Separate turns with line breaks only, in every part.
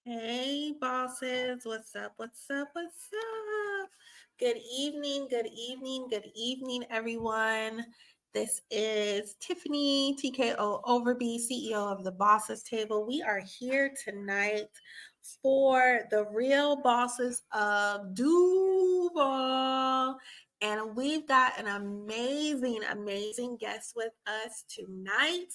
Hey, bosses. What's up? What's up? What's up? Good evening. Good evening. Good evening, everyone. This is Tiffany, TKO Overby, CEO of the Bosses Table. We are here tonight for the Real Bosses of Duval. And we've got an amazing guest with us tonight.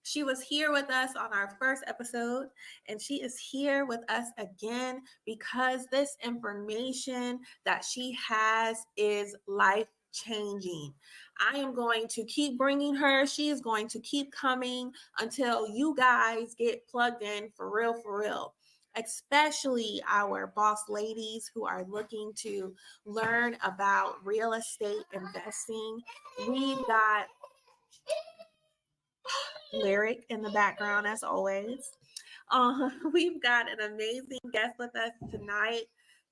She was here with us on our first episode, and she is here with us again because this information that she has is life changing. I am going to keep bringing her. She is going to keep coming until you guys get plugged in for real, for real. Especially our boss ladies who are looking to learn about real estate investing. We've got Lyric in the background as always. We've got an amazing guest with us tonight,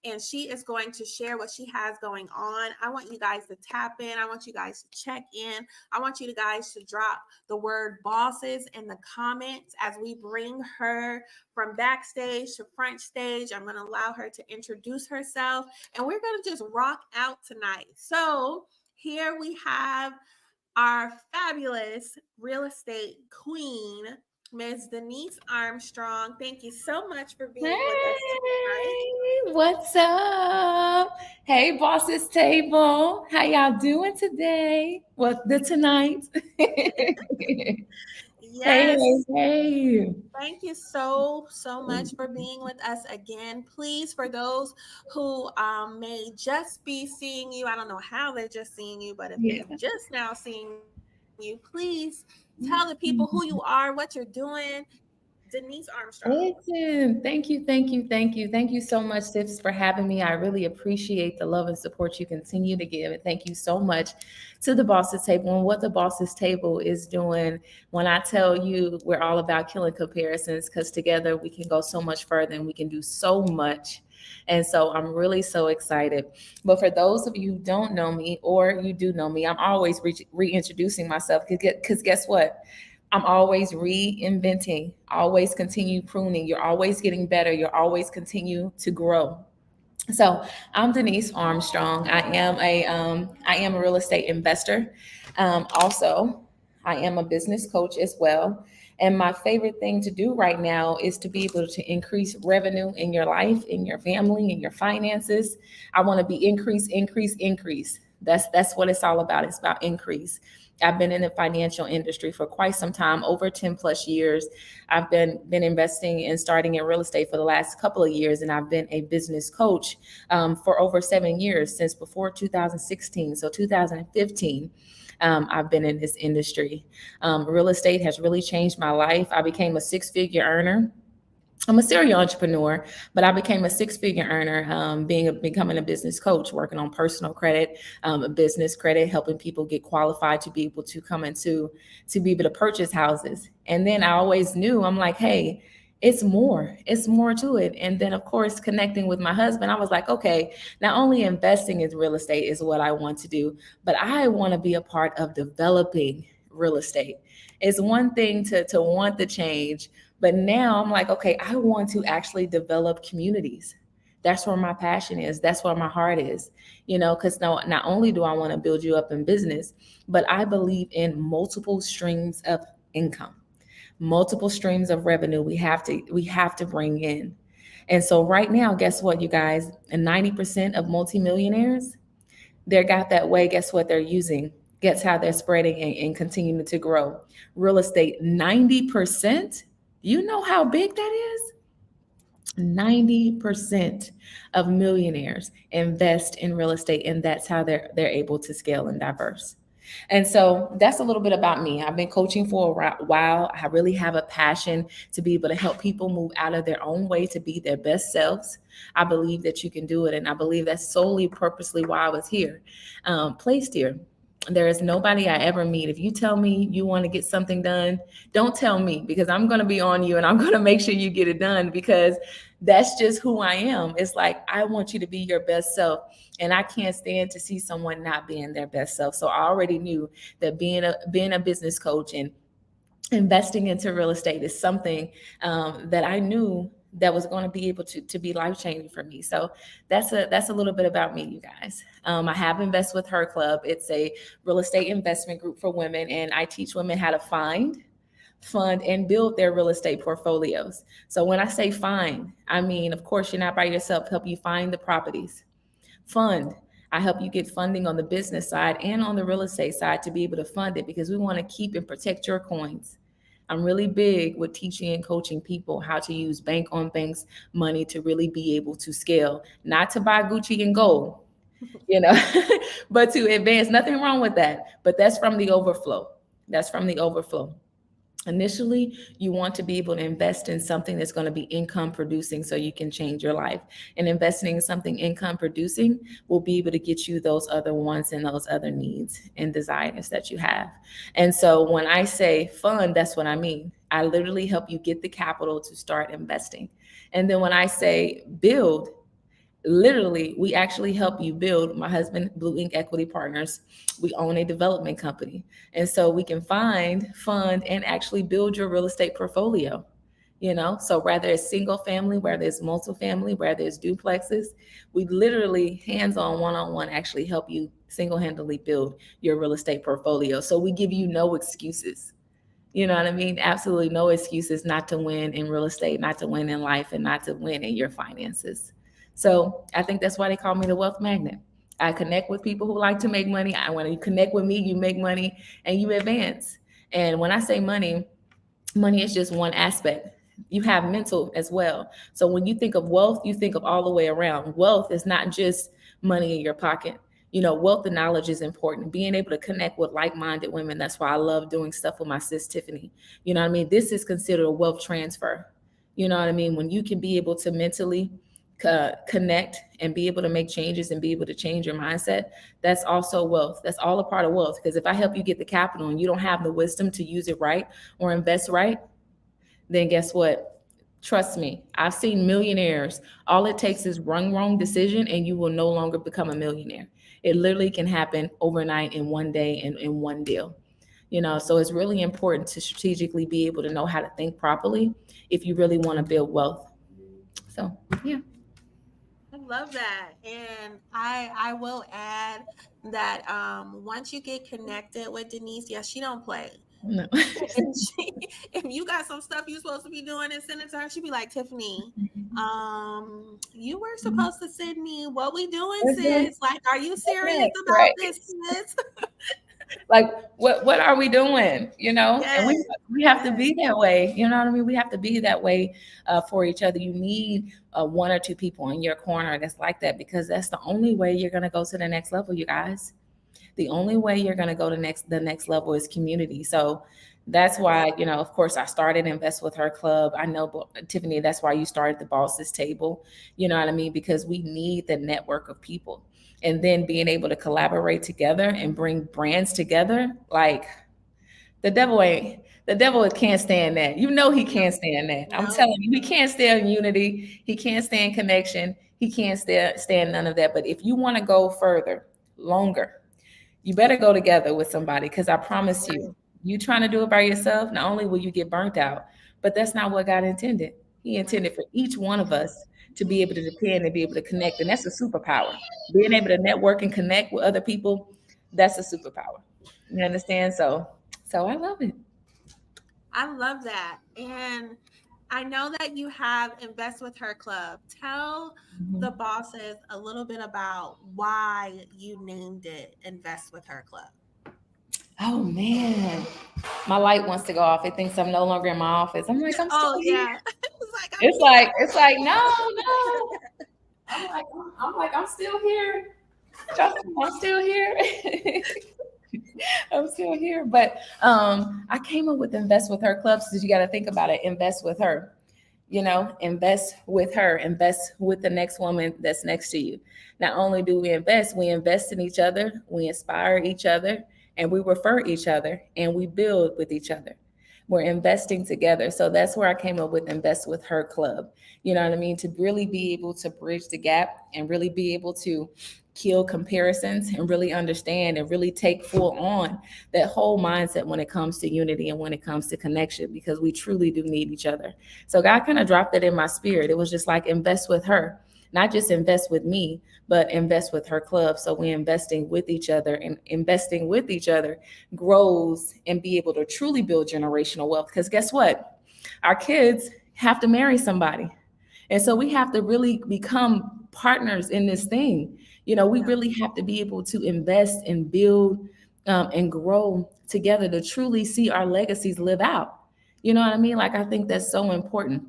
and she is going to share what she has going on. I want you guys to tap in. I want you guys to check in. I want you guys to drop the word bosses in the comments as we bring her from backstage to front stage. I'm going to allow her to introduce herself, and we're going to just rock out tonight. So, here we have our fabulous real estate queen, Ms. Denise Armstrong. Thank you so much for being with us tonight.
Hey, what's up? Hey, Bosses Table. How y'all doing today? What the tonight? Hey, hey,
Yes.
hey.
Thank you so much for being with us again. Please, for those who may just be seeing you, I don't know how they're just seeing you, but if
Yeah.
they've just now seen you, please tell the people who you are, what you're doing. Denise Armstrong.
Listen, thank you so much, Tips, for having me. I really appreciate the love and support you continue to give. And thank you so much to the Bosses Table and what the Bosses Table is doing. When I tell you we're all about killing comparisons, because together we can go so much further and we can do so much. And so I'm really so excited. But for those of you who don't know me or you do know me, I'm always reintroducing myself because guess what? I'm always reinventing, always continue pruning. You're always getting better. You're always continue to grow. So I'm Denise Armstrong. I am a real estate investor. Also, I am a business coach as well. And my favorite thing to do right now is to be able to increase revenue in your life, in your family, in your finances. I want to be increase. That's what it's all about. It's about increase. I've been in the financial industry for quite some time, over 10 plus years. I've been investing and starting in real estate for the last couple of years, and I've been a business coach for over 7 years, since before 2016. So 2015, I've been in this industry. Real estate has really changed my life. I became a six-figure earner. I'm a serial entrepreneur, but I became a six-figure earner, becoming a business coach, working on personal credit, business credit, helping people get qualified to be able to come into to be able to purchase houses. And then I always knew, I'm like, hey, it's more to it. And then of course, connecting with my husband, I was like, okay, not only investing in real estate is what I want to do, but I want to be a part of developing real estate. It's one thing to want the change, but now I'm like, okay, I want to actually develop communities. That's where my passion is. That's where my heart is, because not only do I want to build you up in business, but I believe in multiple streams of income, multiple streams of revenue we have to bring in. And so right now, guess what, you guys? And 90% of multimillionaires, they're got that way. Guess what they're using? Guess how they're spreading and continuing to grow? Real estate, 90%. You know how big that is? 90% of millionaires invest in real estate, and that's how they're able to scale and diverse. And so that's a little bit about me. I've been coaching for a while. I really have a passion to be able to help people move out of their own way to be their best selves. I believe that you can do it, and I believe that's solely purposely why I was here, placed here. There is nobody I ever meet. If you tell me you want to get something done, don't tell me, because I'm going to be on you and I'm going to make sure you get it done, because that's just who I am. It's like, I want you to be your best self, and I can't stand to see someone not being their best self. So I already knew that being a business coach and investing into real estate is something that I knew that was going to be able to be life changing for me. So that's a little bit about me, you guys. I have Invest with Her Club. It's a real estate investment group for women, and I teach women how to find, fund, and build their real estate portfolios. So when I say find, I mean, of course, you're not by yourself. Help you find the properties. Fund, I help you get funding on the business side and on the real estate side to be able to fund it, because we want to keep and protect your coins. I'm really big with teaching and coaching people how to use bank on banks money to really be able to scale, not to buy Gucci and gold, you know, but to advance. Nothing wrong with that. But that's from the overflow. That's from the overflow. Initially, you want to be able to invest in something that's going to be income producing so you can change your life. And investing in something income producing will be able to get you those other wants and those other needs and desires that you have. And so when I say fund, that's what I mean. I literally help you get the capital to start investing. And then when I say build, literally, we actually help you build. My husband, Blue Ink Equity Partners, we own a development company. And so we can find, fund, and actually build your real estate portfolio. You know, so whether it's single family, whether it's multifamily, whether it's duplexes, we literally hands-on, one-on-one actually help you single-handedly build your real estate portfolio. So we give you no excuses. You know what I mean? Absolutely no excuses not to win in real estate, not to win in life, and not to win in your finances. So I think that's why they call me the wealth magnet. I connect with people who like to make money. When you connect with me, you make money and you advance. And when I say money, money is just one aspect. You have mental as well. So when you think of wealth, you think of all the way around. Wealth is not just money in your pocket. You know, wealth and knowledge is important. Being able to connect with like-minded women. That's why I love doing stuff with my sis Tiffany. You know what I mean? This is considered a wealth transfer. You know what I mean? When you can be able to mentally connect and be able to make changes and be able to change your mindset, that's also wealth. That's all a part of wealth. Because if I help you get the capital and you don't have the wisdom to use it right or invest right, then guess what? Trust me, I've seen millionaires. All it takes is one wrong decision and you will no longer become a millionaire. It literally can happen overnight in one day and in one deal. You know, so it's really important to strategically be able to know how to think properly if you really want to build wealth. So, yeah.
I love that. And I will add that once you get connected with Denise, yeah, she don't play.
No.
If you got some stuff you're supposed to be doing and send it to her, she'd be like, Tiffany, you were supposed to send me what we doing, sis. Like, are you serious about
Right.
this, sis?
Like what are we doing, you know? And
Yes,
we have to
yes.
be that way, you know what I mean? We have to be that way for each other. You need one or two people in your corner that's like that, because that's the only way you're going to go to the next level, you guys. The only way you're going to go to the next level is community. So that's why, you know, of course, I started Invest with Her Club. I know, Tiffany, that's why you started the Bosses Table. You know what I mean? Because we need the network of people. And then being able to collaborate together and bring brands together, like the devil can't stand that. You know he can't stand that. I'm
No.
telling you, he can't stand unity. He can't stand connection. He can't stand none of that. But if you want to go further, longer, you better go together with somebody, because I promise you, you trying to do it by yourself, not only will you get burnt out, but that's not what God intended. He
Right.
intended for each one of us to be able to depend and be able to connect. And that's a superpower. Being able to network and connect with other people, that's a superpower. You understand? So I love it.
I love that. And I know that you have Invest with Her Club. Tell the
Mhm.
bosses a little bit about why you named it Invest with Her Club.
Oh man, my light wants to go off. It thinks I'm no longer in my office. I'm like, I'm still
Oh
here.
yeah. It's like I'm
It's like no, no. I'm still here. Trust me, I'm still here. I'm still here. But I came up with Invest with Her clubs because you got to think about it. Invest with her. You know, invest with her, invest with the next woman that's next to you. Not only do we invest in each other, we inspire each other, and we refer each other, and we build with each other. We're investing together. So that's where I came up with Invest with Her Club. You know what I mean? To really be able to bridge the gap and really be able to kill comparisons and really understand and really take full on that whole mindset when it comes to unity and when it comes to connection, because we truly do need each other. So God kind of dropped that in my spirit. It was just like, invest with her, not just invest with me, but invest with her club. So we're investing with each other, and investing with each other grows and be able to truly build generational wealth. Because guess what? Our kids have to marry somebody. And so we have to really become partners in this thing. We
Yeah.
really have to be able to invest and build and grow together to truly see our legacies live out. You know what I mean? Like, I think that's so important.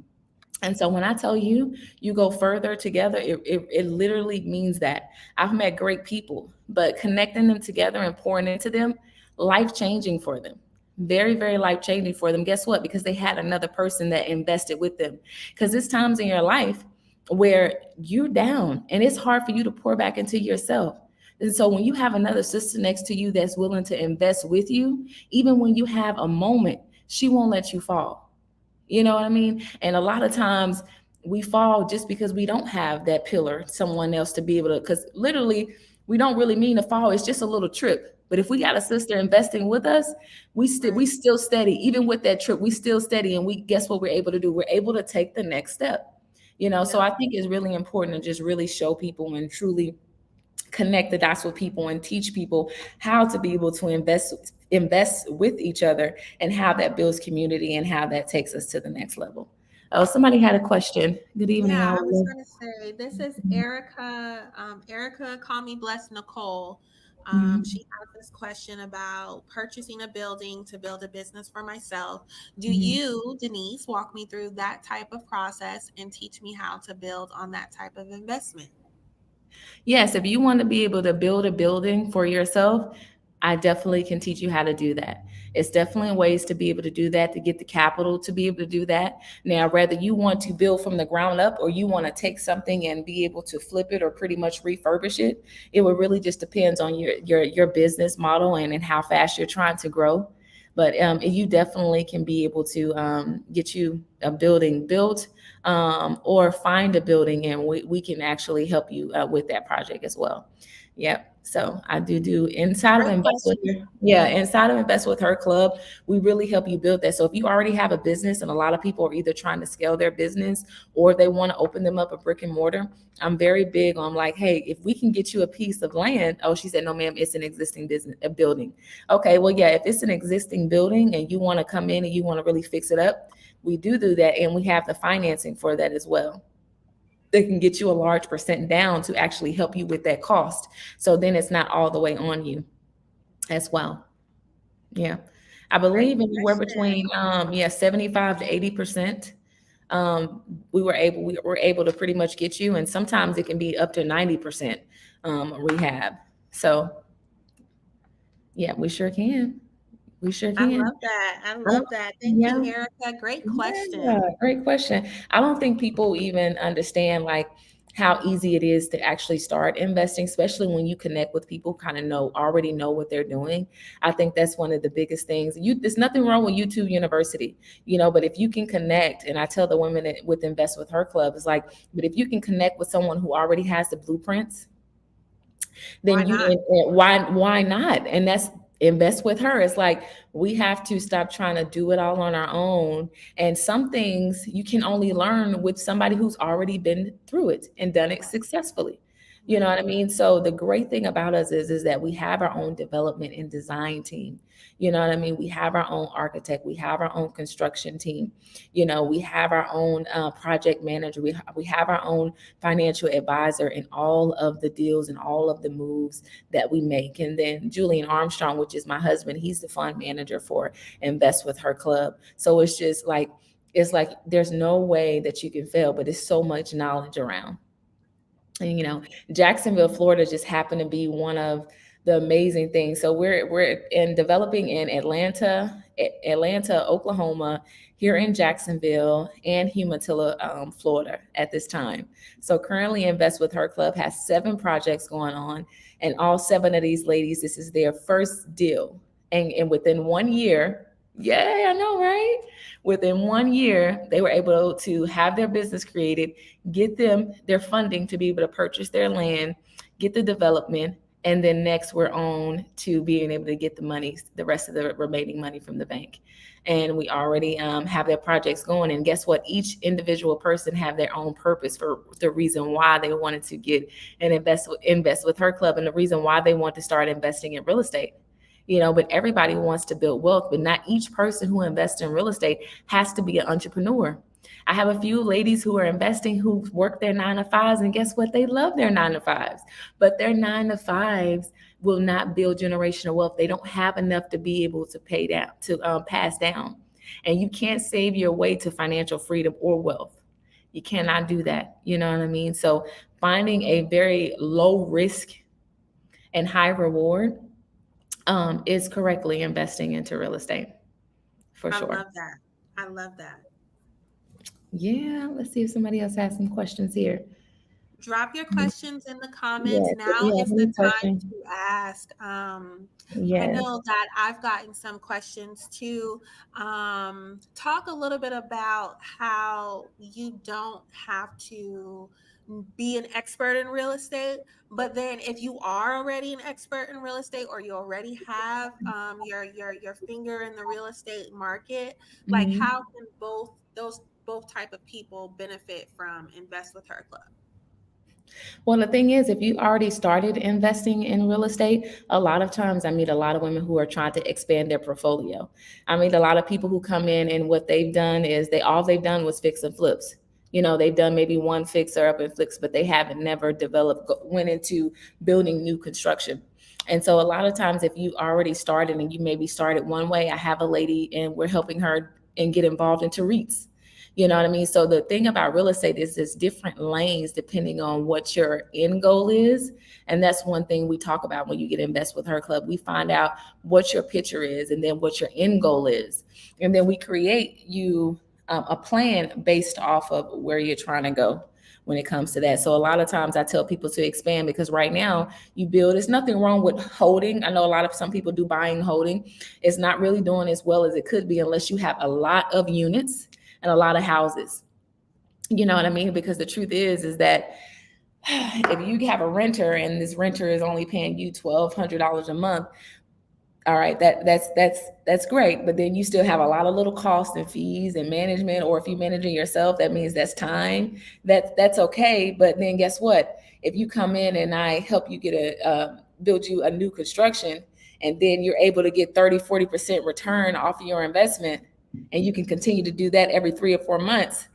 And so when I tell you, you go further together, it literally means that. I've met great people, but connecting them together and pouring into them, life changing for them. Very, very life changing for them. Guess what? Because they had another person that invested with them. Because there's times in your life where you're down and it's hard for you to pour back into yourself. And so when you have another sister next to you that's willing to invest with you, even when you have a moment, she won't let you fall. You know what I mean? And a lot of times we fall just because we don't have that pillar, someone else to be able to, because literally we don't really mean to fall. It's just a little trip. But if we got a sister investing with us, we
Right.
still steady. Even with that trip, we still steady. And we guess what we're able to do? We're able to take the next step. So
Yep.
I think it's really important to just really show people and truly connect the dots with people and teach people how to be able to invest with each other, and how that builds community and how that takes us to the next level. Oh, somebody had a question. Good evening,
Yeah, I was
all.
going to say this is Erica. Erica, call me blessed Nicole. She
Mhm,
has this question about purchasing a building to build a business for myself. Do
mhm.
you, Denise, walk me through that type of process and teach me how to build on that type of investment?
Yes, if you want to be able to build a building for yourself, I definitely can teach you how to do that. It's definitely ways to be able to do that, to get the capital to be able to do that. Now, whether you want to build from the ground up or you want to take something and be able to flip it or pretty much refurbish it, it will really just depends on your business model and how fast you're trying to grow. But you definitely can be able to get you a building built, or find a building, and we can actually help you with that project as well. Yep. So I do inside of
Great
invest with
question.
inside of invest with her club, we really help you build that. So if you already have a business, and a lot of people are either trying to scale their business or they want to open them up a brick and mortar, I'm very big on like, hey, if we can get you a piece of land. Oh, she said, no, ma'am, it's an existing business, a building. Okay, well, yeah, if it's an existing building and you want to come in and you want to really fix it up, we do that, and we have the financing for that as well. They can get you a large percent down to actually help you with that cost. So then it's not all the way on you as well. Yeah. I
Great
believe anywhere
question.
between 75 to 80%. We were able to pretty much get you, and sometimes it can be up to 90% rehab. So yeah, we sure can. We sure
I
can.
love that. I
Oh,
love that. Thank you,
yeah.
Erica. Great
Yeah,
question.
great question. I don't think people even understand like how easy it is to actually start investing, especially when you connect with people kind of already know what they're doing. I think that's one of the biggest things. There's nothing wrong with YouTube University, but if you can connect, and I tell the women that with Invest with Her Club, is like, but if you can connect with someone who already has the blueprints,
Why
then you
not?
and why not? And that's invest with her. It's like we have to stop trying to do it all on our own. And some things you can only learn with somebody who's already been through it and done it
Right.
successfully. You know
Right.
what I mean? So the great thing about us is that we have our own development and design team. You know what I mean? We have our own architect, we have our own construction team. We have our own project manager. We have our own financial advisor in all of the deals and all of the moves that we make. And then Julian Armstrong, which is my husband, he's the fund manager for Invest with Her Club. So it's like there's no way that you can fail, but it's so much knowledge around. And Jacksonville, Florida just happened to be one of the amazing things. So we're in developing in Atlanta, Oklahoma, here in Jacksonville, and Umatilla, Florida at this time. So currently, Invest with Her Club has 7 projects going on, and all 7 of these ladies, this is their first deal, and within 1 year, yeah, I know, right? Within 1 year, they were able to have their business created, get them their funding to be able to purchase their land, get the development, and then next we're on to being able to get the money, the rest of the remaining money from the bank. And we already have their projects going. And guess what? Each individual person have their own purpose for the reason why they wanted to get and invest with her club, and the reason why they want to start investing in real estate. But everybody wants to build wealth, but not each person who invests in real estate has to be an entrepreneur. I have a few ladies who are investing who work their 9 to 5s, and guess what? They love their 9 to 5s, but their 9 to 5s will not build generational wealth. They don't have enough to be able to pay down, to pass down. And you can't save your way to financial freedom or wealth. You cannot do that. You know what I mean? So finding a very low risk and high reward is correctly investing into real estate, for
I
sure.
love that. I love that.
Yeah, let's see if somebody else has some questions here.
Drop your questions in the comments.
Yes, if
Now
you have
is the
any
time
questions,
to ask. I
yes.
know that I've gotten some questions too. Talk a little bit about how you don't have to be an expert in real estate, but then if you are already an expert in real estate, or you already have your finger in the real estate market, like
Mhm.
how can both type of people benefit from Invest with Her Club?
Well, the thing is, if you already started investing in real estate, a lot of times I meet a lot of women who are trying to expand their portfolio. I meet a lot of people who come in and what they've done is all they've done was fix and flips. They've done maybe one fix or up and flips, but they haven't never developed, went into building new construction. And so a lot of times, if you already started and you maybe started one way, I have a lady and we're helping her and get involved into REITs. You know what I mean? So the thing about real estate is there's different lanes depending on what your end goal is. And that's one thing we talk about when you get Invest with Her Club. We find out what your picture is and then what your end goal is. And then we create you a plan based off of where you're trying to go when it comes to that. So a lot of times I tell people to expand, because right now you build, there's nothing wrong with holding. I know some people do buying and holding. It's not really doing as well as it could be unless you have a lot of units and a lot of houses. You know what I mean? Because the truth is that if you have a renter and this renter is only paying you $1,200 a month, all right, that's great. But then you still have a lot of little costs and fees and management, or if you're managing yourself, that means that's time. That's okay. But then guess what? If you come in and I help you get build you a new construction, and then you're able to get 30-40% return off of your investment, and you can continue to do that every 3 or 4 months,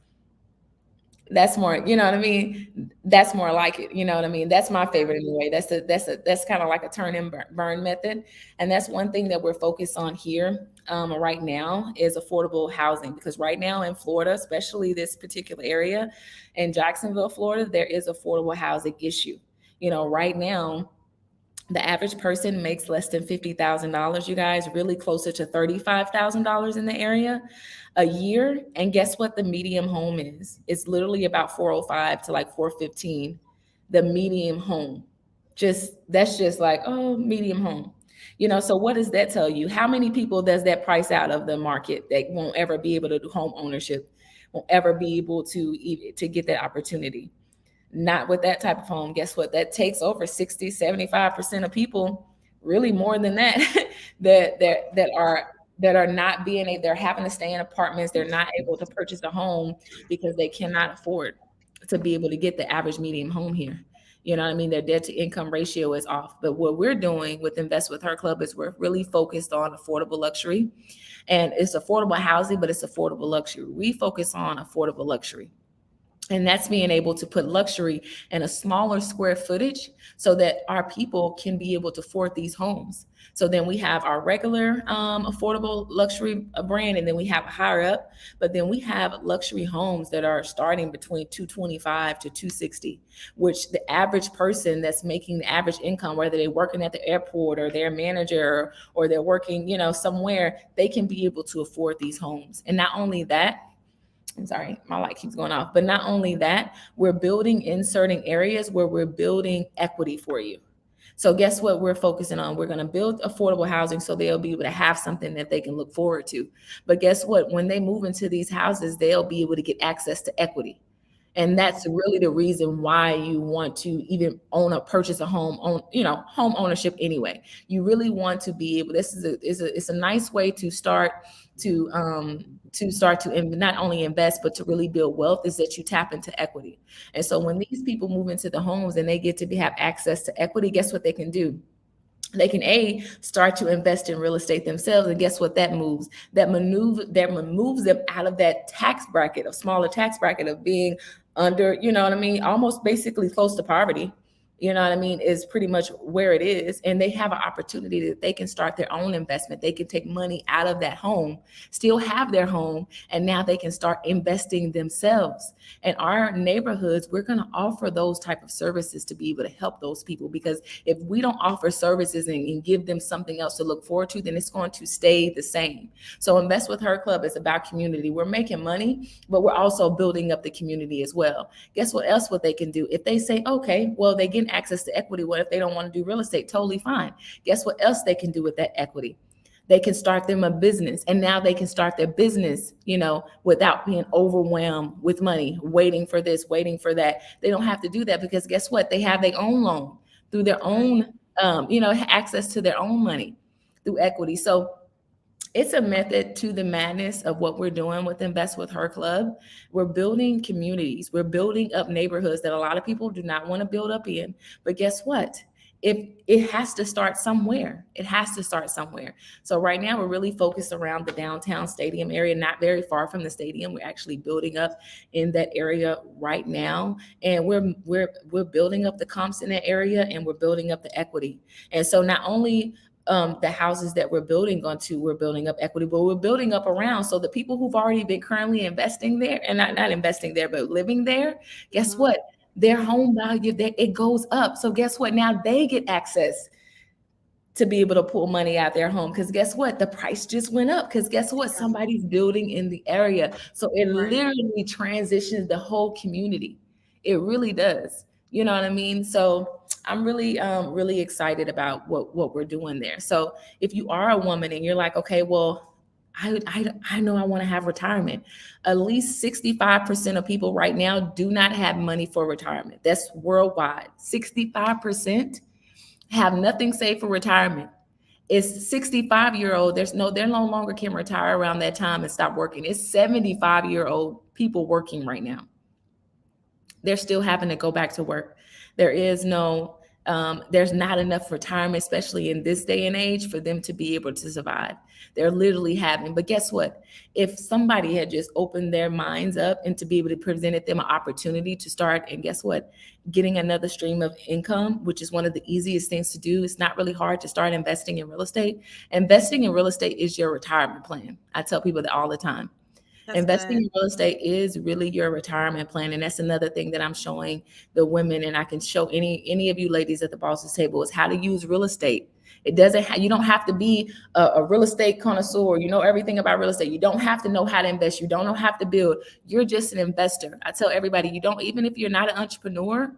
that's more, you know what I mean? That's more like it. You know what I mean? That's my favorite anyway. That's kind of like a turn and burn method. And that's one thing that we're focused on here right now is affordable housing, because right now in Florida, especially this particular area in Jacksonville, Florida, there is affordable housing issue. Right now, the average person makes less than $50,000, you guys, really closer to $35,000 in the area a year. And guess what the medium home is? It's literally about 405 to like 415, the medium home. That's just like, oh, medium home. So what does that tell you? How many people does that price out of the market that won't ever be able to do home ownership, won't ever be able to get that opportunity? Not with that type of home. Guess what? That takes over 60-75% of people, really more than that, that are not they're having to stay in apartments. They're not able to purchase a home because they cannot afford to be able to get the average medium home here. You know what I mean? Their debt to income ratio is off. But what we're doing with Invest with Her Club is we're really focused on affordable luxury. And it's affordable housing, but it's affordable luxury. We focus on affordable luxury. And that's being able to put luxury in a smaller square footage so that our people can be able to afford these homes. So then we have our regular affordable luxury brand, and then we have a higher up, but then we have luxury homes that are starting between 225 to 260, which the average person that's making the average income, whether they're working at the airport or they're a manager or they're working, somewhere, they can be able to afford these homes. And not only that, I'm sorry, my light keeps going off. But not only that, we're building in certain areas where we're building equity for you. So guess what we're focusing on? We're going to build affordable housing so they'll be able to have something that they can look forward to. But guess what? When they move into these houses, they'll be able to get access to equity. And that's really the reason why you want to even purchase a home, home ownership anyway. You really want to be able, this it's a nice way to start not only invest, but to really build wealth, is that you tap into equity. And so when these people move into the homes and they get to have access to equity, guess what they can do? They can start to invest in real estate themselves, and guess what? That moves them out of that tax bracket, of smaller tax bracket, of being under, almost basically close to poverty. Is pretty much where it is. And they have an opportunity that they can start their own investment. They can take money out of that home, still have their home, and now they can start investing themselves. In our neighborhoods, we're going to offer those type of services to be able to help those people, because if we don't offer services and give them something else to look forward to, then it's going to stay the same. So Invest with Her Club is about community. We're making money, but we're also building up the community as well. Guess what they can do? If they say, okay, well, they get access to equity. What if they don't want to do real estate? Totally fine. Guess what else they can do with that equity? They can start them a business, and now they can start their business, without being overwhelmed with money, waiting for this, waiting for that. They don't have to do that, because guess what? They have their own loan through their own, access to their own money through equity. So it's a method to the madness of what we're doing with Invest with Her Club. We're building communities. We're building up neighborhoods that a lot of people do not want to build up in. But guess what? If it has to start somewhere, it has to start somewhere. So right now we're really focused around the downtown stadium area, not very far from the stadium. We're actually building up in that area right now, and we're building up the comps in that area, and we're building up the equity. And so not only the houses that we're building onto, we're building up equity, but we're building up around. So the people who've already been currently investing there, and not investing there, but living there, guess what? Their home value, it goes up. So guess what? Now they get access to be able to pull money out their home, because guess what? The price just went up, because guess what? Somebody's building in the area. So it literally transitions the whole community. It really does. You know what I mean? So I'm really excited about what we're doing there. So if you are a woman and you're like, okay, well, I know I want to have retirement. At least 65% of people right now do not have money for retirement. That's worldwide. 65% have nothing saved for retirement. It's 65-year-old. They're no longer can retire around that time and stop working. It's 75-year-old people working right now. They're still having to go back to work. There's not enough retirement, especially in this day and age, for them to be able to survive. They're literally having, but guess what? If somebody had just opened their minds up and to be able to presented them an opportunity to start, and guess what? Getting another stream of income, which is one of the easiest things to do. It's not really hard to start investing in real estate. Investing in real estate is your retirement plan. I tell people that all the time. Investing in real estate is really your retirement plan. And that's another thing that I'm showing the women, and I can show any of you ladies at the Bosses Table, is how to use real estate. You don't have to be a real estate connoisseur. You know everything about real estate. You don't have to know how to invest. You don't have to build. You're just an investor. I tell everybody, even if you're not an entrepreneur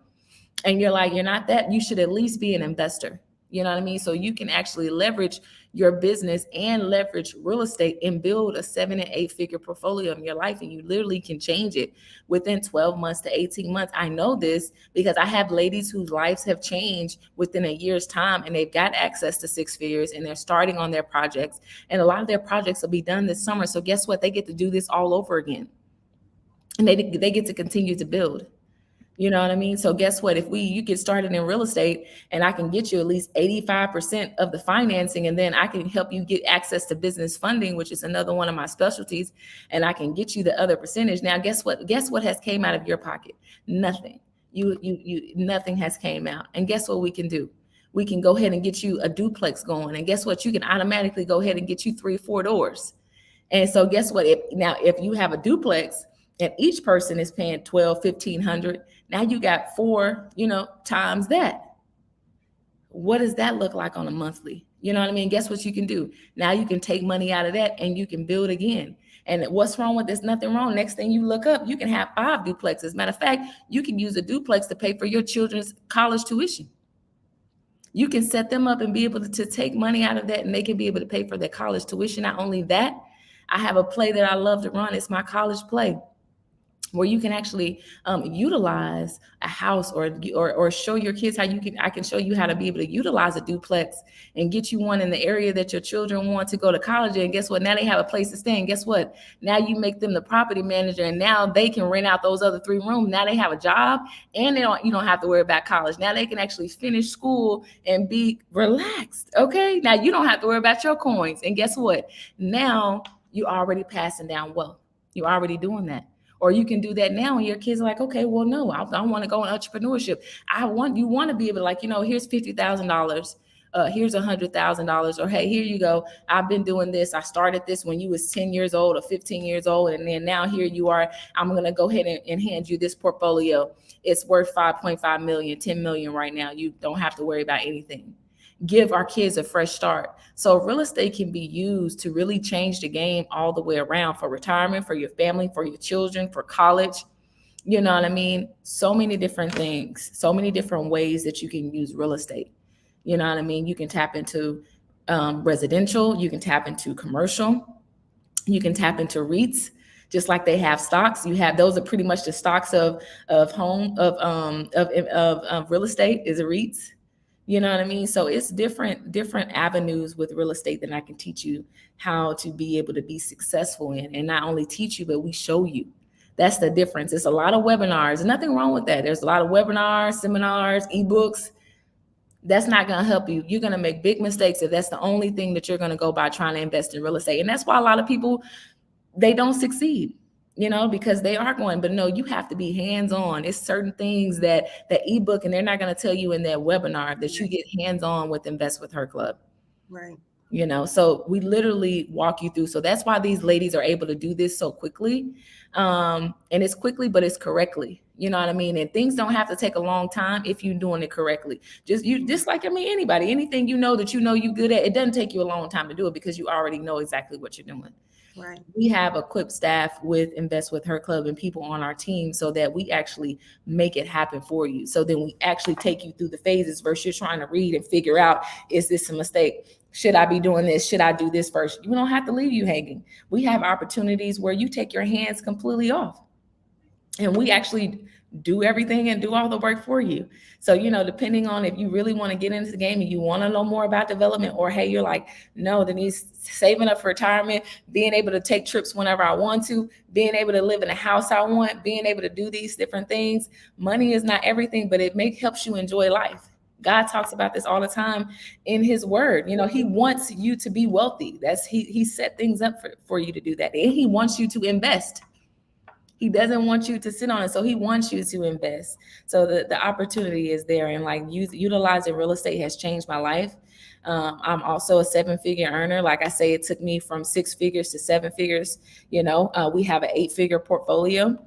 and you're not that, you should at least be an investor. You know what I mean? So you can actually leverage your business and leverage real estate and build a 7 and 8 figure portfolio in your life. And you literally can change it within 12 months to 18 months. I know this because I have ladies whose lives have changed within a year's time, and they've got access to 6 figures, and they're starting on their projects. And a lot of their projects will be done this summer. So guess what? They get to do this all over again. And they get to continue to build. You know what I mean? So guess what? If you get started in real estate, and I can get you at least 85% of the financing, and then I can help you get access to business funding, which is another one of my specialties, and I can get you the other percentage. Now, guess what? Guess what has came out of your pocket? Nothing. Nothing has came out. And guess what we can do? We can go ahead and get you a duplex going. And guess what? You can automatically go ahead and get you 3 or 4 doors. And so guess what? If you have a duplex and each person is paying $1,200-$1,500, now you got 4, times that. What does that look like on a monthly? You know what I mean? Guess what you can do? Now you can take money out of that and you can build again. And what's wrong with this? Nothing wrong. Next thing you look up, you can have 5 duplexes. Matter of fact, you can use a duplex to pay for your children's college tuition. You can set them up and be able to take money out of that, and they can be able to pay for their college tuition. Not only that, I have a play that I love to run. It's my college play. where you can actually utilize a house, or show your kids how you can. I can show you how to be able to utilize a duplex and get you one in the area that your children want to go to college in. And guess what? Now they have a place to stay. And guess what? Now you make them the property manager, and now they can rent out those other 3 rooms. Now they have a job, and you don't have to worry about college. Now they can actually finish school and be relaxed. Okay. Now you don't have to worry about your coins. And guess what? Now you already passing down wealth. You're already doing that. Or you can do that now, and your kids are like, okay, well, no, I want to go in entrepreneurship. You want to be able to, like, here's $50,000. Here's $100,000, or hey, here you go. I've been doing this. I started this when you was 10 years old or 15 years old. And then now here you are. I'm going to go ahead and hand you this portfolio. It's worth 5.5 million, 10 million right now. You don't have to worry about anything. Give our kids a fresh start. So real estate can be used to really change the game all the way around, for retirement, for your family, for your children, for college. You know what I mean? So many different things, so many different ways that you can use real estate. You know what I mean? You can tap into residential, you can tap into commercial, you can tap into REITs, just like they have stocks. You have, those are pretty much the stocks of real estate is a REITs. You know what I mean? So it's different avenues with real estate that I can teach you how to be able to be successful in, and not only teach you, but we show you. That's the difference. It's a lot of webinars. Nothing wrong with that. There's a lot of webinars, seminars, ebooks. That's not going to help you. You're going to make big mistakes if that's the only thing that you're going to go by trying to invest in real estate. And that's why a lot of people, they don't succeed, because they are going, but no, you have to be hands-on. It's certain things that ebook, and they're not going to tell you in that webinar, that you get hands-on with Invest with Her Club.
Right.
So we literally walk you through. So that's why these ladies are able to do this so quickly. And it's quickly, but it's correctly. You know what I mean? And things don't have to take a long time if you're doing it correctly. Just like, anybody, anything that you good at, it doesn't take you a long time to do it, because you already know exactly what you're doing.
Right.
We have equipped staff with Invest with Her Club and people on our team, so that we actually make it happen for you. So then we actually take you through the phases versus you're trying to read and figure out, is this a mistake? Should I be doing this? Should I do this first? We don't have to leave you hanging. We have opportunities where you take your hands completely off, and we actually do everything and do all the work for you. So, depending on if you really want to get into the game and you want to know more about development, or hey, you're like, no, Denise, saving up for retirement, being able to take trips whenever I want to, being able to live in a house I want, being able to do these different things. Money is not everything, but it helps you enjoy life. God talks about this all the time in his word. He wants you to be wealthy. He set things up for you to do that. And he wants you to invest. He doesn't want you to sit on it. So he wants you to invest. So the opportunity is there. And like utilizing real estate has changed my life. I'm also a 7-figure earner. Like I say, it took me from 6 figures to 7 figures. We have an 8-figure portfolio.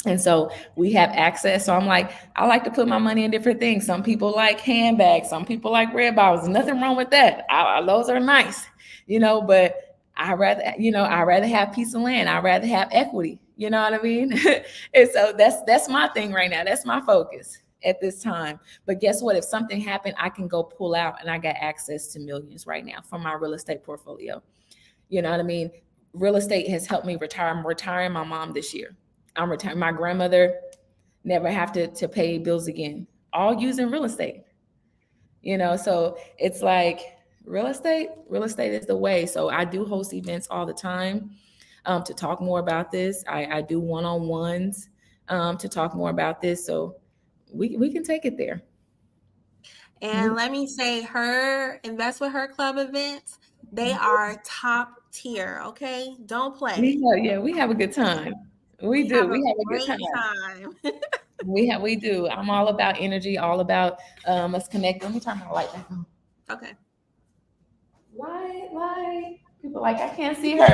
And so we have access. So I'm like, I like to put my money in different things. Some people like handbags. Some people like red bottles. Nothing wrong with that. Those are nice, but I rather have piece of land. I rather have equity. You know what I mean? And so that's my thing right now. That's my focus at this time. But guess what? If something happened, I can go pull out, and I got access to millions right now from my real estate portfolio. You know what I mean? Real estate has helped me retire. I'm retiring my mom this year. I'm retiring my grandmother, never have to pay bills again, all using real estate. So it's like real estate is the way. So I do host events all the time to talk more about this. I do one-on-ones to talk more about this. So we can take it there.
And let me say, her Invest with Her Club events, they are top tier. Okay, don't play.
Yeah, we have a good time. We do. We have a good time. We do. I'm all about energy, all about us connecting. Let me turn my light back on.
Okay.
Light. People like, I can't see her.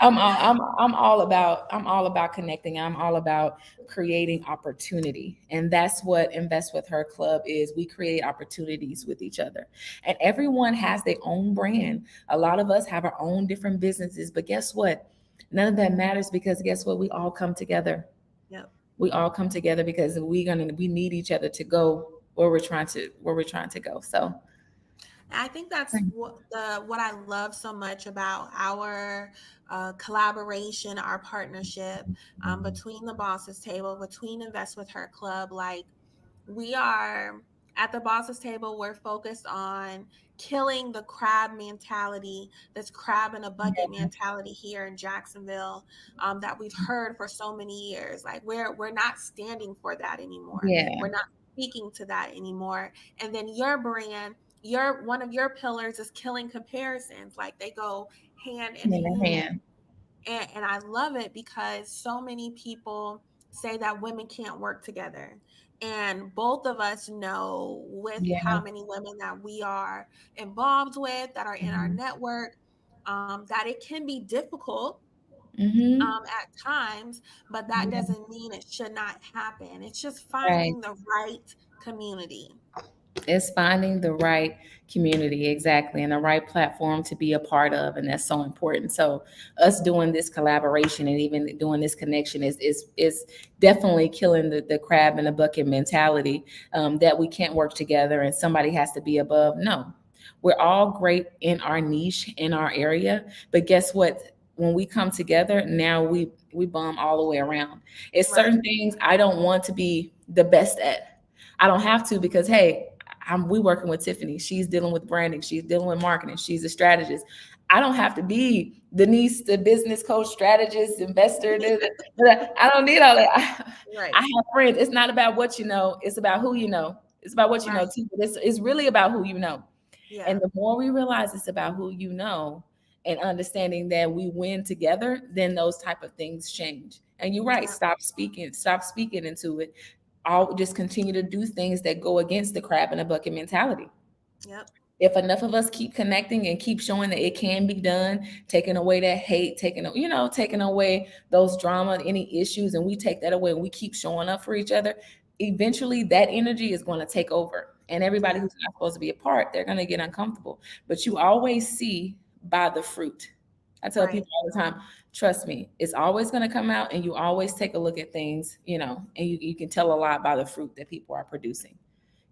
I'm all about connecting. I'm all about creating opportunity. And that's what Invest with Her Club is. We create opportunities with each other. And everyone has their own brand. A lot of us have our own different businesses, but guess what? None of that matters, because guess what? We all come together.
Yep.
We all come together because we need each other to go where we're trying to go. So
I think that's what I love so much about our collaboration, our partnership between the Bosses Table, between Invest with Her Club. Like, we are at the Bosses Table, we're focused on killing the crab mentality, this crab in a bucket mentality here in Jacksonville, that we've heard for so many years. Like, we're not standing for that anymore.
Yeah.
We're not speaking to that anymore. And then your brand, your one of your pillars is killing comparisons. Like, they go hand in
In their
hand.
hand.
And I love it because so many people say that women can't work together. And both of us know, with
Yeah.
how many women that we are involved with, that are in our
Mhm.
network, that it can be difficult
Mhm.
at times, but that
Yeah.
doesn't mean it should not happen. It's just
Right.
finding the right community.
It's finding the right community, exactly, and the right platform to be a part of, and that's so important. So us doing this collaboration and even doing this connection is definitely killing the crab in the bucket mentality, that we can't work together and somebody has to be above. No, we're all great in our niche, in our area, but guess what? When we come together, now we bum all the way around. It's
Right.
certain things I don't want to be the best at. I don't have to, because hey, we working with Tiffany. She's dealing with branding. She's dealing with marketing. She's a strategist. I don't have to be Denise, the business coach, strategist, investor. I don't need all that. I
Right.
have friends. It's not about what you know. It's about who you know. It's about what you know
Right.
too. But it's really about who you know. And
Yeah.
the more we realize it's about who you know and understanding that we win together, then those type of things change. And you're right.
Yeah.
Stop speaking into it. I'll just continue to do things that go against the crab in a bucket mentality.
Yep.
If enough of us keep connecting and keep showing that it can be done, taking away that hate, taking away those drama, any issues, and we take that away and we keep showing up for each other, eventually that energy is going to take over. And everybody
Yeah.
who's not supposed to be a part, they're going to get uncomfortable. But you always see by the fruit. I tell
Right.
people all the time, trust me, it's always going to come out, and you always take a look at things, and you can tell a lot by the fruit that people are producing.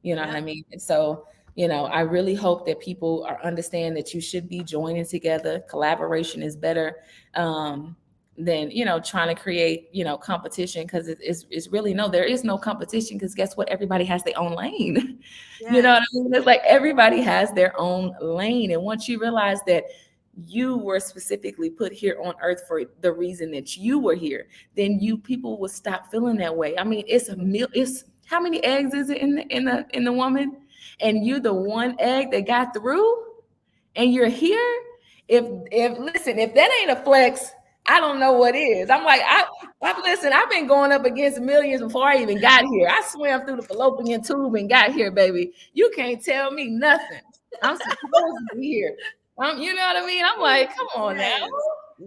You know what I
Yep.
mean? And so, I really hope that people are understand that you should be joining together. Collaboration is better, than trying to create competition, because it's really no, there is no competition, because guess what? Everybody has their own lane. You know what I
Yes.
mean? It's like everybody has their own lane, and once you realize that you were specifically put here on earth for the reason that you were here, then you people will stop feeling that way. I mean, it's how many eggs is it in the woman, and you the one egg that got through, and you're here. If listen, if that ain't a flex, I don't know what is. I'm like, I listen, I've been going up against millions before I even got here. I swam through the fallopian tube and got here, baby. You can't tell me nothing. I'm supposed to be here. You know what I mean? I'm like, come on now.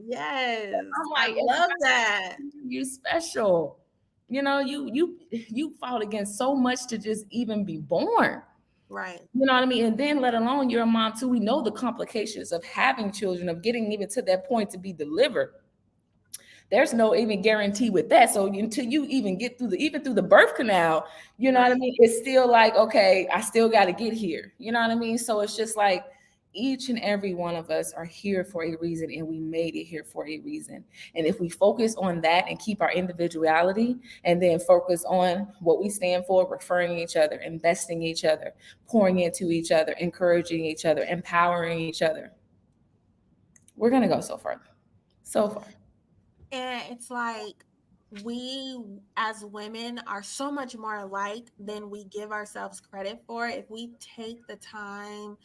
Yes. Yes.
I'm
I
like,
love that.
you special. You fought against so much to just even be born.
Right.
You know what I mean? And then let alone you're a mom too. We know the complications of having children, of getting even to that point to be delivered. There's no even guarantee with that. So until you even get through the birth canal, you know what I
Right.
mean? It's still like, okay, I still got to get here. You know what I mean? So it's just like each and every one of us are here for a reason, and we made it here for a reason. And if we focus on that and keep our individuality, and then focus on what we stand for, referring each other, investing each other, pouring into each other, encouraging each other, empowering each other, we're going to go so far. So far.
And it's like, we as women are so much more alike than we give ourselves credit for. If we take the time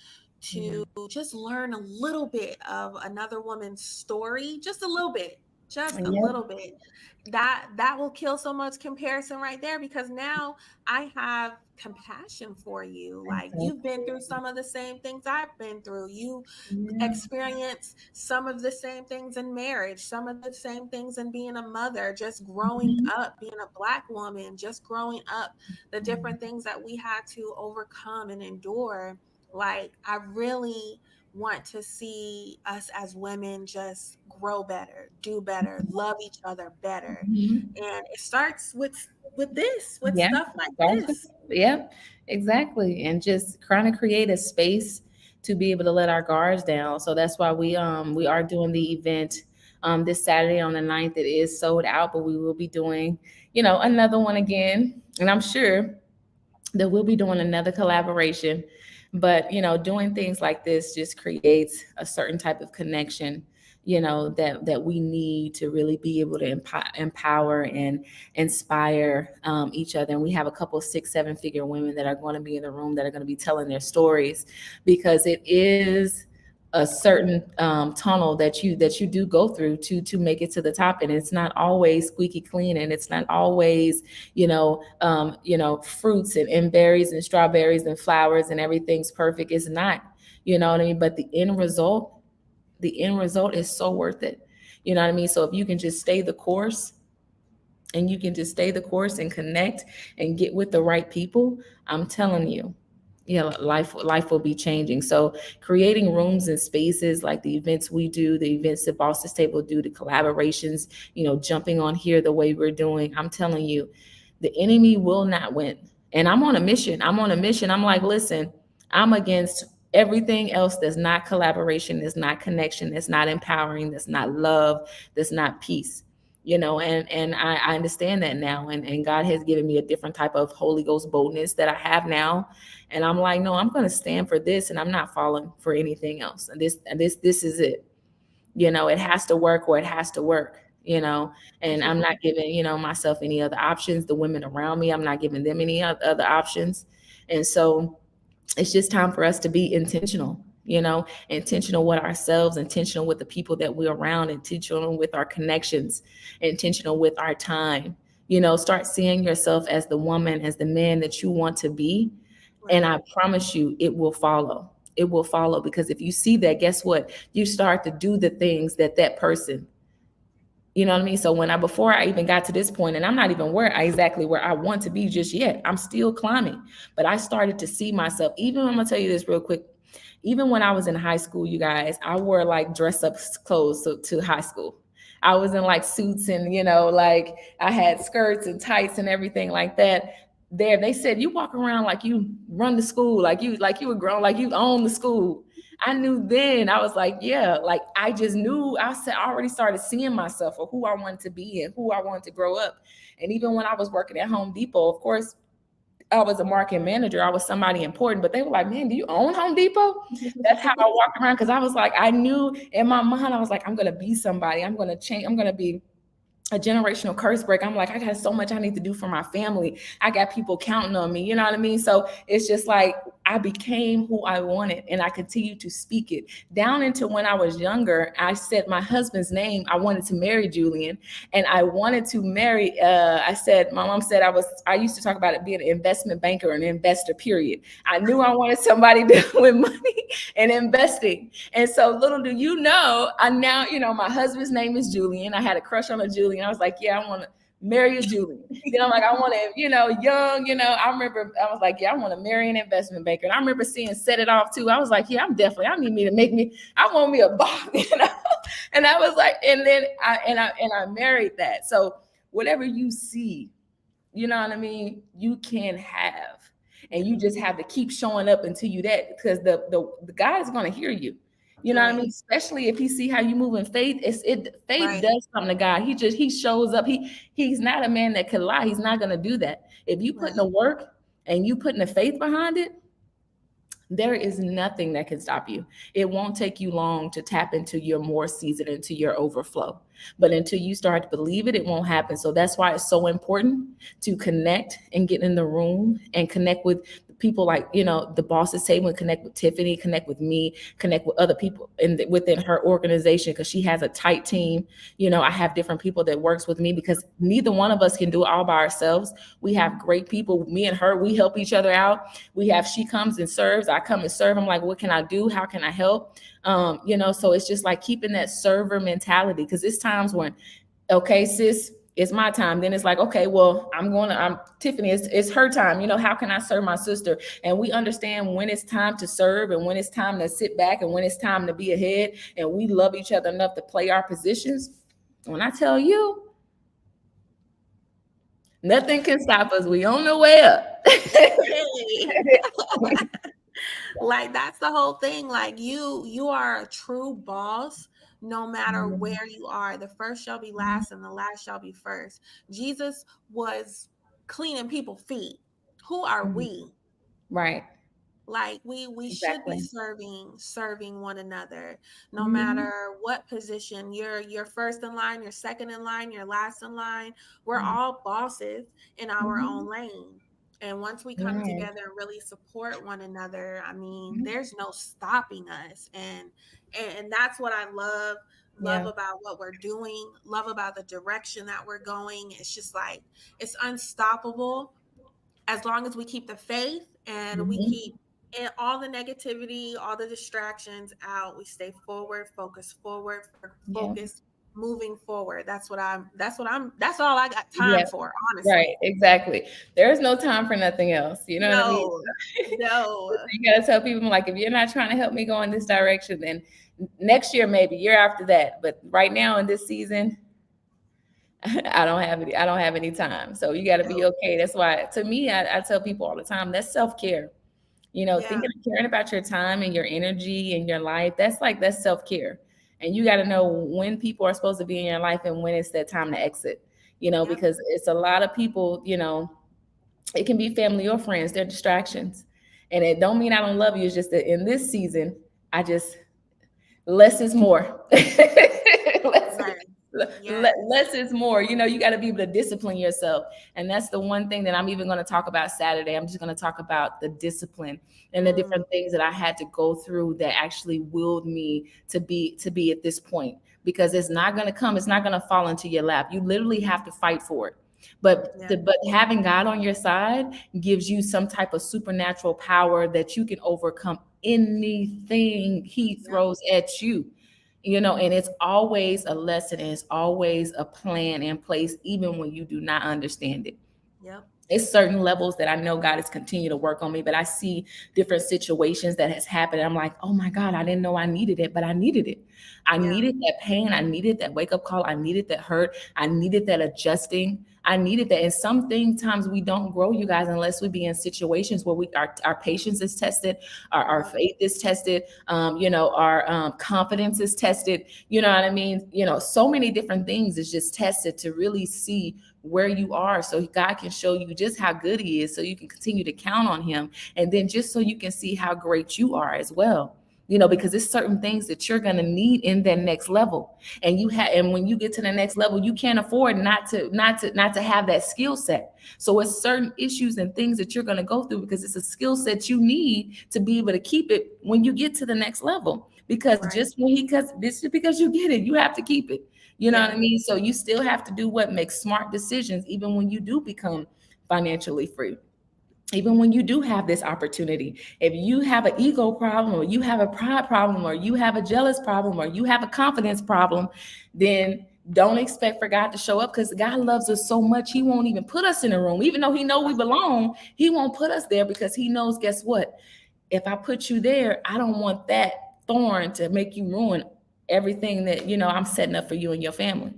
to
Yeah.
just learn a little bit of another woman's story, just a
Yep.
little bit, that will kill so much comparison right there, because now I have compassion for you. Like, you've been through some of the same things I've been through. You
Yeah.
experience some of the same things in marriage, some of the same things in being a mother, just growing
Mhm.
up, being a Black woman, just growing up, the different things that we had to overcome and endure. Like, I really want to see us as women just grow better, do better, love each other better.
Mhm.
And it starts with
Yeah.
stuff like
Don't-
this.
Yep. Exactly. And just trying to create a space to be able to let our guards down. So that's why we are doing the event this Saturday on the 9th. It is sold out, but we will be doing, another one again. And I'm sure that we'll be doing another collaboration. But doing things like this just creates a certain type of connection, that we need to really be able to empower and inspire each other. And we have a couple of 6 7 figure women that are going to be in the room that are going to be telling their stories, because it is a certain tunnel that you do go through to make it to the top, and it's not always squeaky clean, and it's not always fruits and berries and strawberries and flowers and everything's perfect. It's not, what I mean. But the end result is so worth it. You know what I mean? So if you can just stay the course, and you can just stay the course and connect and get with the right people, I'm telling you, life will be changing. So creating rooms and spaces like the events we do, the events that Bosses Table do, the collaborations, jumping on here the way we're doing, I'm telling you, the enemy will not win. And I'm on a mission. I'm like, listen, I'm against everything else that's not collaboration, that's not connection, that's not empowering, that's not love, that's not peace. And I understand that now. And God has given me a different type of Holy Ghost boldness that I have now. And I'm like, no, I'm going to stand for this, and I'm not falling for anything else. And this is it. It has to work, or it has to work. And I'm not giving, myself any other options. The women around me, I'm not giving them any other options. And so it's just time for us to be intentional, intentional with ourselves, intentional with the people that we're around, intentional with our connections, intentional with our time. Start seeing yourself as the woman, as the man that you want to be. Right. And I promise you, it will follow. It will follow, because if you see that, guess what? You start to do the things that person, you know what I mean? So before I even got to this point, and I'm not even exactly where I want to be just yet, I'm still climbing, but I started to see myself. Even, I'm gonna tell you this real quick. Even when I was in high school, you guys, I wore like dress up clothes to high school. I was in like suits, and like I had skirts and tights and everything like that. There, they said you walk around like you run the school, like you were grown, like you own the school. I knew then. I was like, yeah, like I just knew. I already started seeing myself for who I wanted to be and who I wanted to grow up. And even when I was working at Home Depot, of course, I was a market manager. I was somebody important, but they were like, man, do you own Home Depot? That's how I walked around. Cause I was like, I knew in my mind, I was like, I'm going to be somebody. I'm going to change. I'm going to be a generational curse break. I'm like, I got so much I need to do for my family. I got people counting on me. You know what I mean? So it's just like, I became who I wanted, and I continue to speak it down into when I was younger. I said my husband's name. I wanted to marry Julian, and I wanted to marry. My mom said I used to talk about it being an investment banker, an investor, period. I knew I wanted somebody with money and investing. And so little do you know, I now, my husband's name is Julian. I had a crush on a Julian. I was like, yeah, I want to marry a Julian. I'm like, I want to, young, I remember I was like, yeah, I want to marry an investment banker. And I remember seeing Set It Off too. I was like, yeah, I need me to I want me a boss, And I was like, and then I married that. So whatever you see, you know what I mean, you can have, and you just have to keep showing up until you that, because the God is going to hear you. You know what I mean? Especially if he see how you move in faith. Faith does something to God. He shows up. He's not a man that can lie. He's not going to do that. If you put in the work and you put in the faith behind it, there is nothing that can stop you. It won't take you long to tap into your more season, into your overflow. But until you start to believe it, it won't happen. So that's why it's so important to connect and get in the room and connect with people like, the Bosses Table, and connect with Tiffany, connect with me, connect with other people within her organization, because she has a tight team. I have different people that works with me, because neither one of us can do it all by ourselves. We have great people. Me and her, we help each other out. She comes and serves. I come and serve. I'm like, what can I do? How can I help? So it's just like keeping that server mentality, because it's times when, okay, sis, it's my time. Then it's like, okay, well, I'm Tiffany, it's her time. How can I serve my sister? And we understand when it's time to serve and when it's time to sit back and when it's time to be ahead. And we love each other enough to play our positions. When I tell you, nothing can stop us. We on the way up.
Like that's the whole thing. Like you are a true boss no matter
Mhm.
where you are. The first shall be
Mhm.
last and the last shall be first. Jesus was cleaning people's feet. Who are
Mhm.
we?
Right.
Like we should be
Exactly.
serving one another, no
Mhm.
matter what position. You're first in line, you're second in line, you're last in line. We're
Mhm.
all bosses in our own
Mhm.
lane. And once we come
Right.
together and really support one another, I mean,
Mhm.
there's no stopping us. And that's what I love
Yeah.
about what we're doing, love about the direction that we're going. It's just like it's unstoppable as long as we keep the faith and we
Mhm.
keep all the negativity, all the distractions out. We stay forward,
Yeah.
focus, moving forward. That's all I got time
Yeah.
for,
Right.
honestly.
Exactly. There is no time for nothing else. You know what I mean?
No, no.
You gotta tell people like, if you're not trying to help me go in this direction, then next year maybe, year after that. But right now in this season, I don't have any time. So you got to be
No.
okay. That's why to me, I tell people all the time, that's self-care. You know,
Yeah,
thinking caring about your time and your energy and your life, that's self-care. And you got to know when people are supposed to be in your life and when it's that time to exit. You know,
yep,
because it's a lot of people, you know, it can be family or friends, they're distractions. And it don't mean I don't love you. It's just that in this season, I just less is more. less,
right. Yes.
less is more. You know, you got to be able to discipline yourself. And that's the one thing that I'm even going to talk about Saturday. I'm just going to talk about the discipline and the
Mm,
different things that I had to go through that actually willed me to be at this point, because it's not going to come, it's not going to fall into your lap. You literally have to fight for it.
yeah,
But having God on your side gives you some type of supernatural power that you can overcome anything He
yep,
throws at you. You know, and it's always a lesson and it's always a plan in place, even when you do not understand it.
yep.
It's certain levels that I know God has continued to work on me, but I see different situations that has happened. I'm like, oh my God, I didn't know I needed it, but I needed it. I
Yeah,
needed that pain. I needed that wake up call. I needed that hurt. I needed that adjusting. I needed that. And some things times we don't grow, you guys, unless we be in situations where our patience is tested, our
yep,
faith is tested, you know, our confidence is tested. You know what I mean? You know, so many different things is just tested to really see where you are, so God can show you just how good He is, so you can continue to count on Him, and then just so you can see how great you are as well. You know, because it's certain things that you're going to need in that next level, and and when you get to the next level, you can't afford not to have that skill set. So it's certain issues and things that you're going to go through, because it's a skill set you need to be able to keep it when you get to the next level. Because
right.
just when just because you get it, you have to keep it. You know what
Yeah,
I mean? So you still have to do what makes smart decisions, even when you do become financially free. Even when you do have this opportunity, if you have an ego problem, or you have a pride problem, or you have a jealous problem, or you have a confidence problem, then don't expect for God to show up, because God loves us so much, He won't even put us in a room. Even though He know we belong, He won't put us there, because He knows, guess what? If I put you there, I don't want that thorn to make you ruin everything that, you know, I'm setting up for you and your family,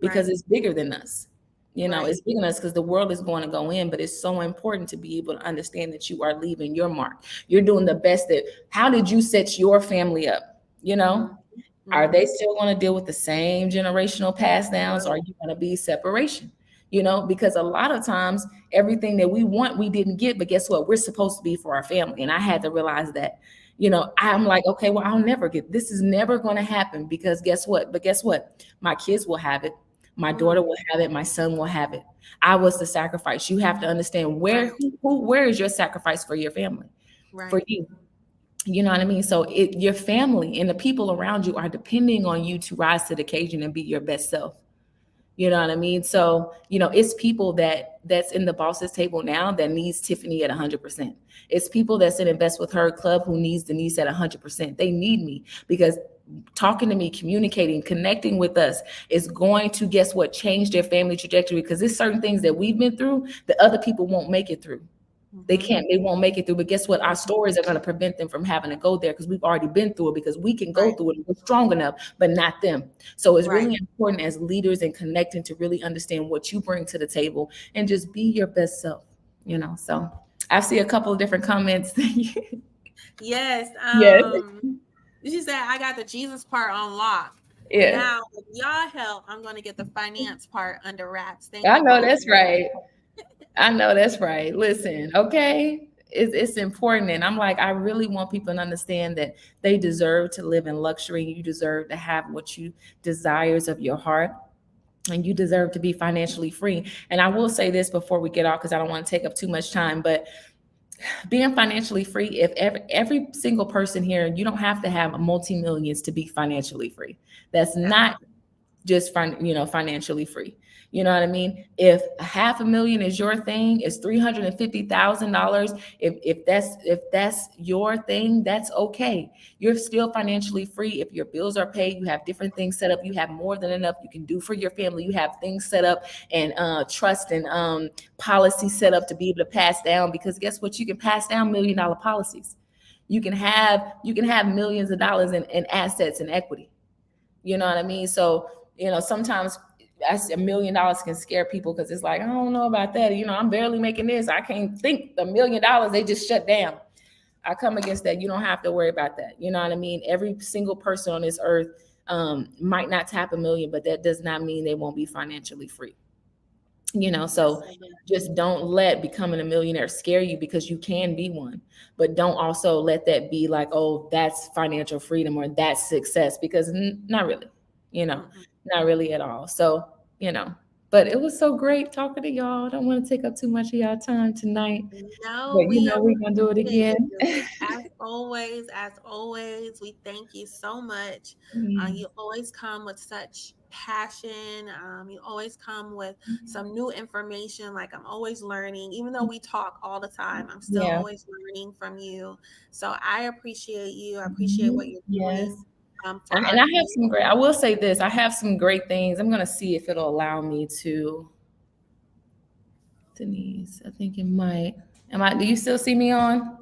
because
right,
it's bigger than us. You know,
right,
it's bigger than us, because the world is going to go in, but it's so important to be able to understand that you are leaving your mark. You're doing the best that, how did you set your family up? You know,
mm-hmm,
are they
mm-hmm.
still going to deal with the same generational pass downs, or are
No,
you going to be separation? You know, because a lot of times everything that we want, we didn't get, but guess what? We're supposed to be for our family. And I had to realize that, you know, I'm like, okay, well, I'll never get this, is never going to happen, because guess what? But guess what? My kids will have it. My daughter
mm,
will have it. My son will have it. I was the sacrifice. You have to understand
right,
where is your sacrifice for your family, for
right,
you? You know what I mean? So your family and the people around you are depending on you to rise to the occasion and be your best self. You know what I mean? So, you know, it's people that's in the bosses table now that needs Tiffany at 100%. It's people that's in Invest with Her club who needs Denise at 100%. They need me, because talking to me, communicating, connecting with us is going to, guess what, change their family trajectory, because there's certain things that we've been through that other people won't make it through.
mm-hmm,
They won't make it through. But guess what? Our stories are going to prevent them from having to go there, because we've already been through it, because we can go
right,
through it. We're strong enough, but not them. So it's
right.
really important as leaders and connecting to really understand what you bring to the table and just be your best self, you know. So I see a couple of different comments.
Yes.
Yes.
She said I got the Jesus part on lock. But
Yeah.
now with y'all help, I'm gonna get the finance part under wraps. Thank
I
you
know
both.
that's right. I know that's right. Listen, okay? It's important. And I'm like, I really want people to understand that they deserve to live in luxury. You deserve to have what you desires of your heart. And you deserve to be financially free. And I will say this before we get off, because I don't want to take up too much time, but being financially free, if every single person here, you don't have to have multi-millions to be financially free. That's not just financially free. You know what I mean? If $500,000 is your thing, it's $350,000. If that's your thing, that's okay. You're still financially free if your bills are paid. You have different things set up. You have more than enough you can do for your family. You have things set up and trust and policy set up to be able to pass down. Because guess what? You can pass down $1 million policies. You can have millions of dollars in assets and equity. You know what I mean? So, sometimes that's $1 million can scare people because it's like, I don't know about that. I'm barely making this. I can't think $1 million, they just shut down. I come against that. You don't have to worry about that. You know what I mean? Every single person on this earth might not tap 1 million, but that does not mean they won't be financially free. So just don't let becoming a millionaire scare you, because you can be one. But don't also let that be like, oh, that's financial freedom or that's success, because not really, you know
Mm-mm.
not really at all. So, but it was so great talking to y'all. I don't want to take up too much of y'all time tonight, but
No, we
we're gonna do it
appreciate
again.
you. As always, we thank you so much.
Mm,
You always come with such passion. You always come with some new information. Like I'm always learning, even though we talk all the time, I'm still
yeah.
always learning from you. So I appreciate you. I appreciate what
Mhm.
you're
Yes.
doing for
And
our
I have
community.
some great, I will say this, I have some great things. I'm gonna see if it'll allow me to. Denise, I think it might. Do you still see me on?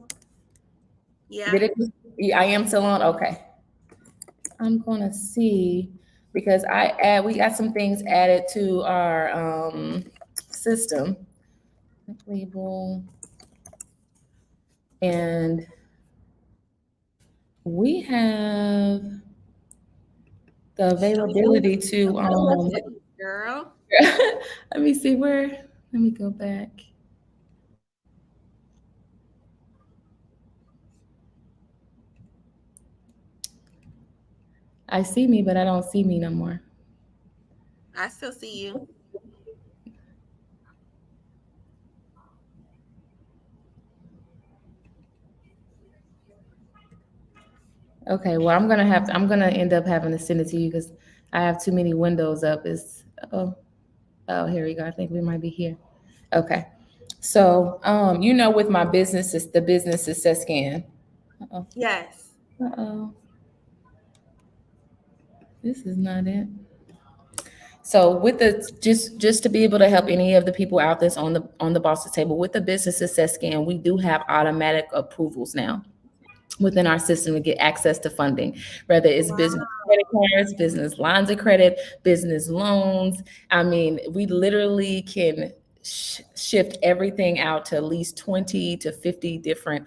Yeah.
Did it? Yeah, I am still on. Okay. I'm gonna see, because we got some things added to our system. Label, and we have the
Show
availability to
us, girl.
let me see where, let me go back. I see me, but I don't see me no more.
I still see you.
Okay, well, I'm gonna end up having to send it to you because I have too many windows up. Oh, here we go. I think we might be here. Okay. So, with my business, it's the business success scan. Uh-oh.
Yes.
Uh-oh. This is not it. So with the just to be able to help any of the people out that's on the boss's table with the business success scan, we do have automatic approvals now within our system to get access to funding, whether it's
Wow.
business credit cards, business lines of credit, business loans. I mean, we literally can shift everything out to at least 20 to 50 different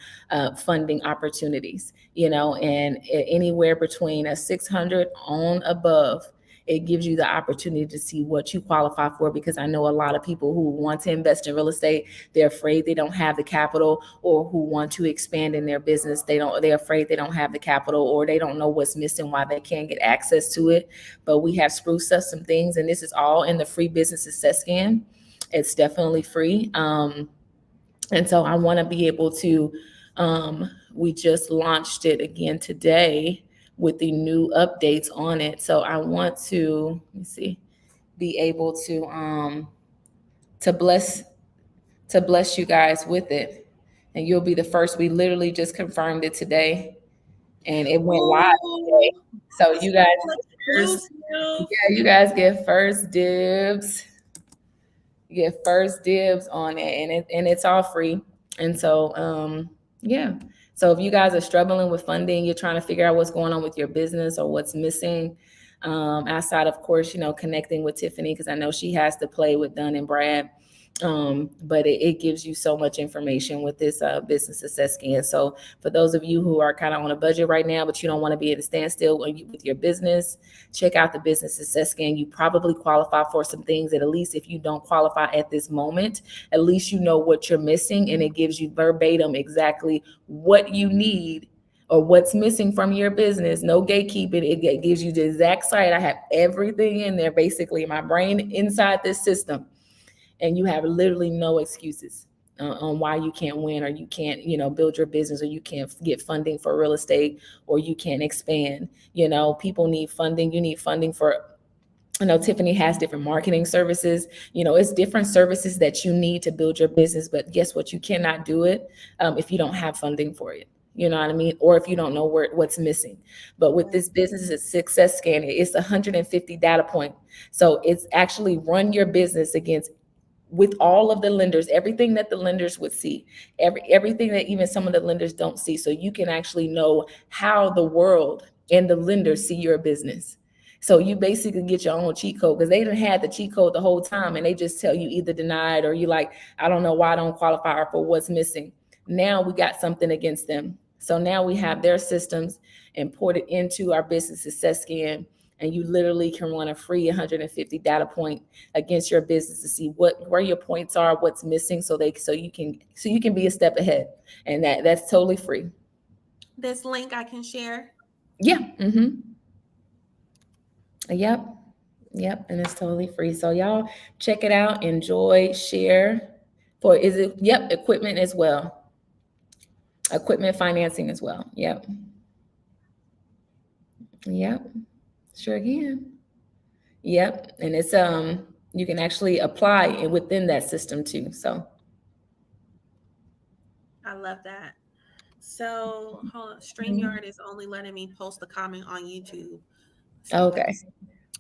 funding opportunities, and anywhere between a 600 on above. It gives you the opportunity to see what you qualify for, because I know a lot of people who want to invest in real estate, they're afraid they don't have the capital, or who want to expand in their business, they're afraid they don't have the capital, or they don't know what's missing, why they can't get access to it. But we have spruced up some things, and this is all in the free business success scan. It's definitely free. And so I want to be able to, we just launched it again today with the new updates on it. So I want to, let me see, be able to bless you guys with it. And you'll be the first. We literally just confirmed it today, and it went live today.
Ooh,
So
that's
you
so
guys first,
exclusive.
yeah, you guys get first dibs. You get first dibs on it, and it's all free. And so yeah. So if you guys are struggling with funding, you're trying to figure out what's going on with your business or what's missing, outside of course, connecting with Tiffany, because I know she has to play with Dun and Brad. But it gives you so much information with this business success scan. So for those of you who are kind of on a budget right now, but you don't want to be at a standstill with your business, check out the business success scan. You probably qualify for some things that, at least if you don't qualify at this moment, at least you know what you're missing, and it gives you verbatim exactly what you need or what's missing from your business. No gatekeeping. It gives you the exact site. I have everything in there, basically, my brain inside this system, and you have literally no excuses on why you can't win, or you can't, build your business, or you can't get funding for real estate, or you can't expand. People need funding. You need funding for, Tiffany has different marketing services. It's different services that you need to build your business. But guess what? You cannot do it if you don't have funding for it. You know what I mean? Or if you don't know what's missing. But with this business success scanner, it's 150 data point. So it's actually run your business against, with all of the lenders, everything that the lenders would see, everything that even some of the lenders don't see. So you can actually know how the world and the lenders see your business. So you basically get your own cheat code, because they didn't have the cheat code the whole time, and they just tell you either denied, or you like, I don't know why I don't qualify, for what's missing. Now we got something against them. So now we have their systems imported into our business success scan, and you literally can run a free 150 data point against your business to see where your points are, what's missing, so you can be a step ahead. And that's totally free.
This link I can share.
Yeah. Yep. And it's totally free. So y'all check it out, enjoy, share. Equipment as well. Equipment financing as well. Yep. Sure can. Yep. And it's you can actually apply within that system too. So
I love that. So hold on. StreamYard is only letting me post a comment on YouTube. So
okay.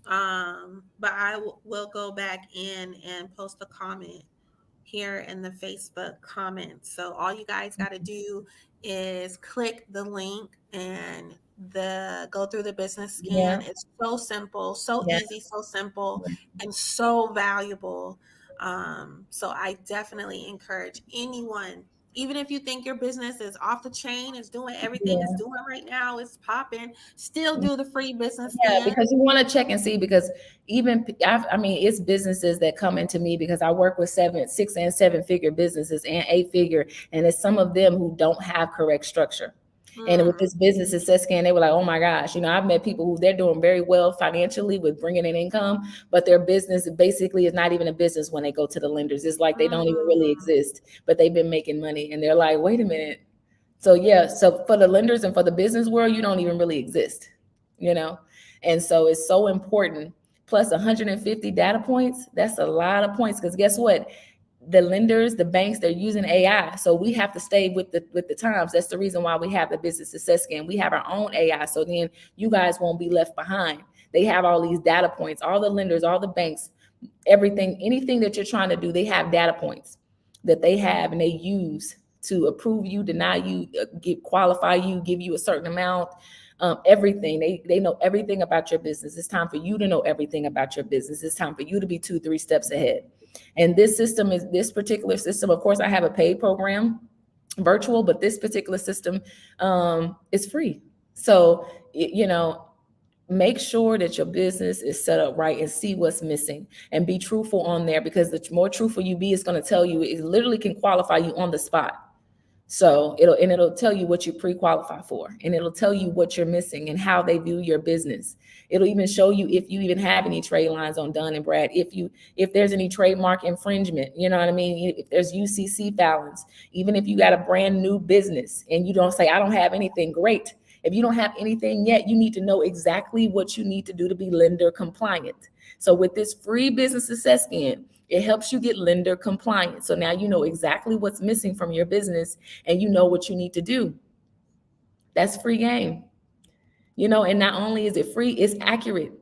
but I will go back in and post a comment here in the Facebook comments. So all you guys got to do is click the link and go through the business
Yeah.
scan. It's so simple, so
Yeah.
easy, so simple, and so valuable. So I definitely encourage anyone, even if you think your business is off the chain, is doing everything it's
Yeah.
doing right now, it's popping, still do the free business
Yeah,
scan.
because you want to check and see, because it's businesses that come into me, because I work with 6 and 7 figure businesses and 8 figure, and it's some of them who don't have correct structure. And with this business success scan, they were like, oh my gosh, I've met people who they're doing very well financially with bringing in income, but their business basically is not even a business when they go to the lenders. It's like they don't even really exist, but they've been making money. And they're like, wait a minute. So yeah, so for the lenders and for the business world, you don't even really exist, And so it's so important. Plus 150 data points, that's a lot of points, because guess what? The lenders, the banks, they're using AI. So we have to stay with the times. That's the reason why we have the business success scan. We have our own AI. So then you guys won't be left behind. They have all these data points, all the lenders, all the banks, everything, anything that you're trying to do, they have data points that they have and they use to approve you, deny you, qualify you, give you a certain amount. Everything. They know everything about your business. It's time for you to know everything about your business. It's time for you to be 2-3 steps ahead. And this particular system, of course, I have a paid program, virtual, but this particular system is free. So, make sure that your business is set up right and see what's missing and be truthful on there, because the more truthful you be, it's going to tell you, it literally can qualify you on the spot. So it'll tell you what you pre-qualify for, and it'll tell you what you're missing and how they view your business. It'll even show you if you even have any trade lines on Dun and Brad, if there's any trademark infringement, you know what I mean? If there's UCC balance, even if you got a brand new business and you don't say, I don't have anything, great. If you don't have anything yet, you need to know exactly what you need to do to be lender compliant. So with this free business success scan, it helps you get lender compliant. So now you know exactly what's missing from your business and you know what you need to do. That's free game. And not only is it free, it's accurate.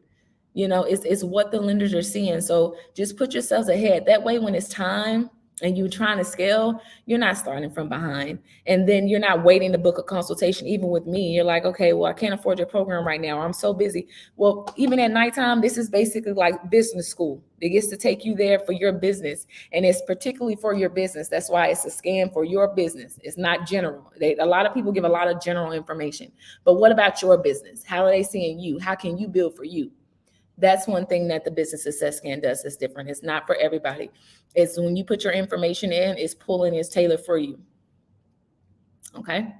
It's what the lenders are seeing. So just put yourselves ahead. That way, when it's time, and you're trying to scale, you're not starting from behind. And then you're not waiting to book a consultation. Even with me, you're like, okay, well, I can't afford your program right now. I'm so busy. Well, even at nighttime, this is basically like business school. It gets to take you there for your business. And it's particularly for your business. That's why it's a scan for your business. It's not general. A lot of people give a lot of general information. But what about your business? How are they seeing you? How can you build for you? That's one thing that the business success scan does is different. It's not for everybody. It's when you put your information in, it's pulling, it's tailored for you. Okay.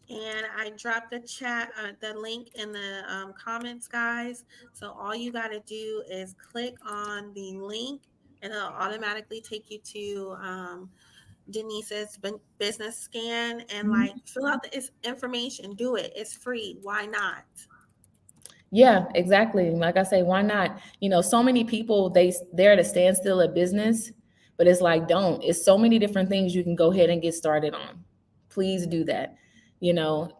And I dropped the link in the comments, guys. So all you got to do is click on the link, and it'll automatically take you to Denise's business scan, and like fill out the information. Do it. It's free. Why not?
Yeah, exactly. Like I say, why not? So many people they're at a standstill at business, but it's like don't. It's so many different things you can go ahead and get started on. Please do that.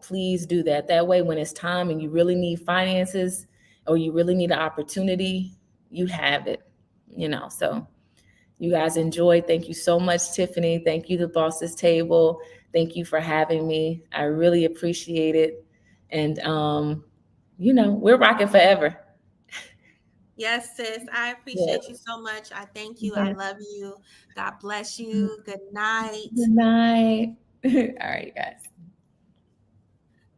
Please do that. That way, when it's time and you really need finances or you really need an opportunity, you have it. So you guys enjoy. Thank you so much, Tiffany. Thank you, the Bosses Table. Thank you for having me. I really appreciate it. And we're rocking forever.
Yes, sis. I
Yeah.
appreciate you so much. I thank you. I
Yeah.
love you. God bless you. Good night.
Good night. All right, guys.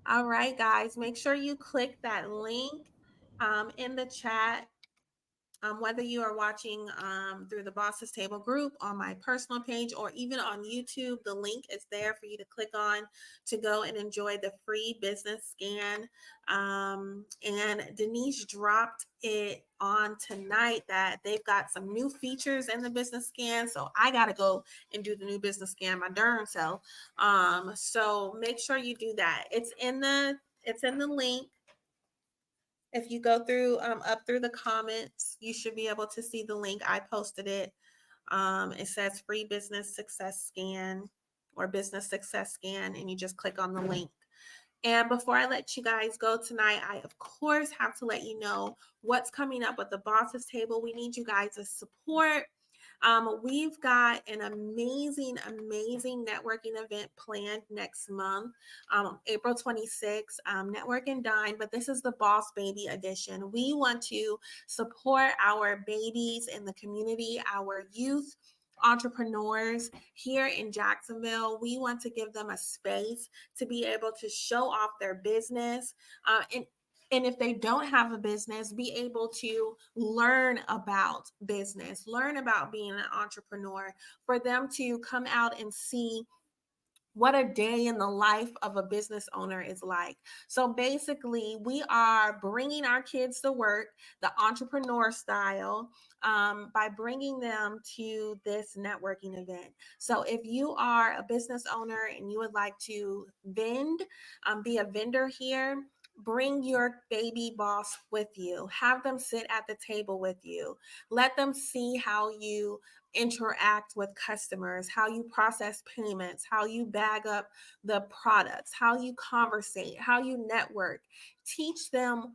All right, guys. Make sure you click that link in the chat. Whether you are watching through the Bosses Table group on my personal page or even on YouTube, the link is there for you to click on to go and enjoy the free business scan. And Denise dropped it on tonight that they've got some new features in the business scan. So I got to go and do the new business scan my darn self. So make sure you do that. It's in the link. If you go through up through the comments, you should be able to see the link. I posted it. It says free business success scan or business success scan, and you just click on the link. And before I let you guys go tonight, I of course have to let you know what's coming up with the Bosses Table. We need you guys' support. We've got an amazing, amazing networking event planned next month, April 26th, Network and Dine, but this is the Boss Baby edition. We want to support our babies in the community, our youth entrepreneurs here in Jacksonville. We want to give them a space to be able to show off their business, and if they don't have a business, be able to learn about business, learn about being an entrepreneur, for them to come out and see what a day in the life of a business owner is like. So basically, we are bringing our kids to work the entrepreneur style, by bringing them to this networking event. So if you are a business owner and you would like to be a vendor here, bring your baby boss with you. Have them sit at the table with you. Let them see how you interact with customers, how you process payments, how you bag up the products, how you conversate, how you network. Teach them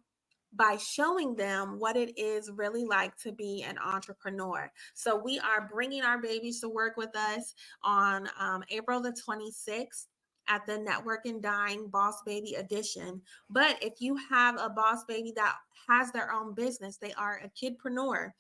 by showing them what it is really like to be an entrepreneur. So we are bringing our babies to work with us on April the 26th at the Network and Dine Boss Baby Edition. But if you have a boss baby that has their own business, they are a kidpreneur,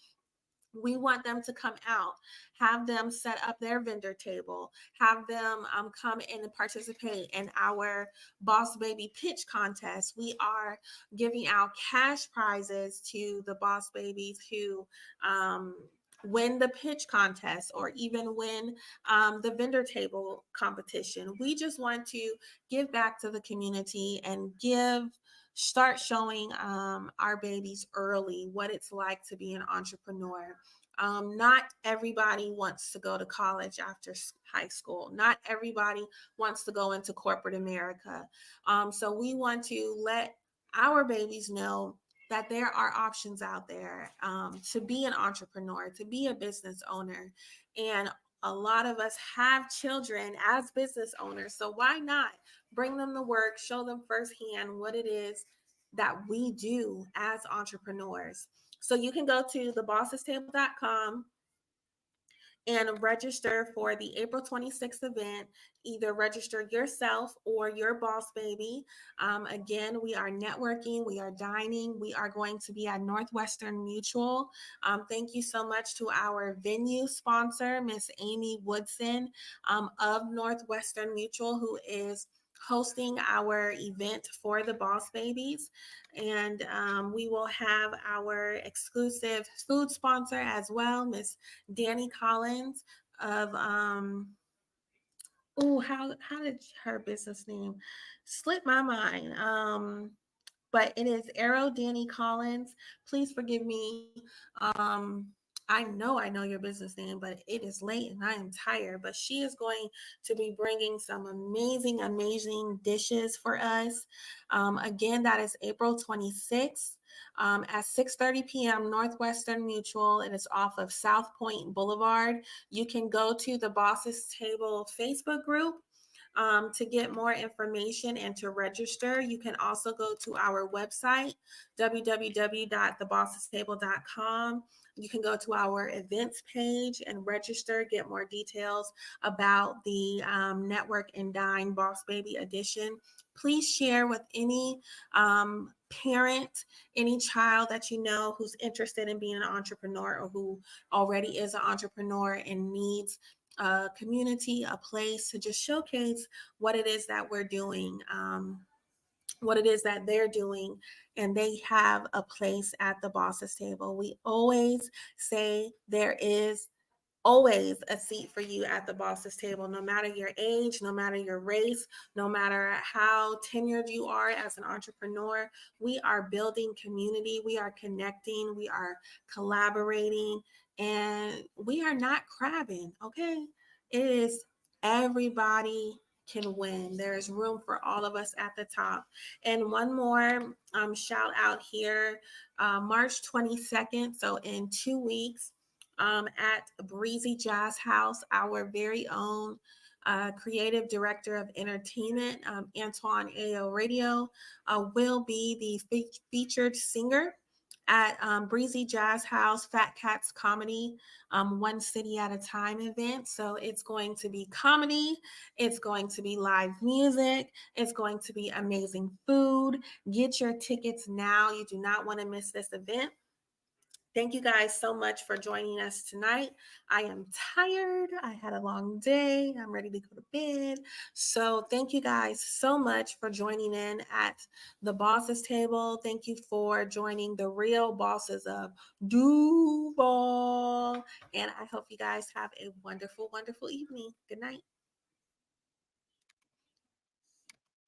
we want them to come out, have them set up their vendor table, have them come in and participate in our Boss Baby pitch contest. We are giving out cash prizes to the boss babies who win the pitch contest or even win the vendor table competition. We just want to give back to the community and start showing our babies early what it's like to be an entrepreneur. Not everybody wants to go to college after high school. Not everybody wants to go into corporate America. So we want to let our babies know that there are options out there, to be an entrepreneur, to be a business owner. And a lot of us have children as business owners. So why not bring them to work, show them firsthand what it is that we do as entrepreneurs. So you can go to thebossestable.com and register for the April 26th event. Either register yourself or your boss baby. Again, we are networking, we are dining, we are going to be at Northwestern Mutual. Thank you so much to our venue sponsor, Miss Amy Woodson of Northwestern Mutual, who is hosting our event for the Boss Babies. And we will have our exclusive food sponsor as well, Miss Danny Collins of how did her business name slip my mind? But it is Arrow Danny Collins. Please forgive me. I know your business name, but it is late and I am tired. But she is going to be bringing some amazing dishes for us. Again, that is April 26th. At 6:30 p.m. Northwestern Mutual. It is off of South Point Boulevard. You can go to the Bosses Table Facebook group to get more information and to register. You can also go to our website, www.thebossestable.com. You can go to our events page and register, get more details about the Network and Dine Boss Baby Edition. Please share with any parent, any child that you know who's interested in being an entrepreneur or who already is an entrepreneur and needs a community, a place to just showcase what it is that we're doing, what it is that they're doing, and they have a place at the boss's table. We always say there is always a seat for you at the boss's table, no matter your age, no matter your race, no matter how tenured you are as an entrepreneur. We are building community, we are connecting, we are collaborating, and we are not crabbing, okay? It is everybody can win. There is room for all of us at the top. And one more shout out here, March 22nd, so in 2 weeks, at Breezy Jazz House, our very own creative director of entertainment, Antoine Ayo Radio, will be the featured singer at Breezy Jazz House Fat Cats Comedy One City at a Time event. So it's going to be comedy, it's going to be live music, it's going to be amazing food. Get your tickets now. You do not want to miss this event. Thank you guys so much for joining us tonight. I am tired. I had a long day. I'm ready to go to bed. So, thank you guys so much for joining in at the Bosses Table. Thank you for joining the Real Bosses of Duval. And I hope you guys have a wonderful evening. Good night.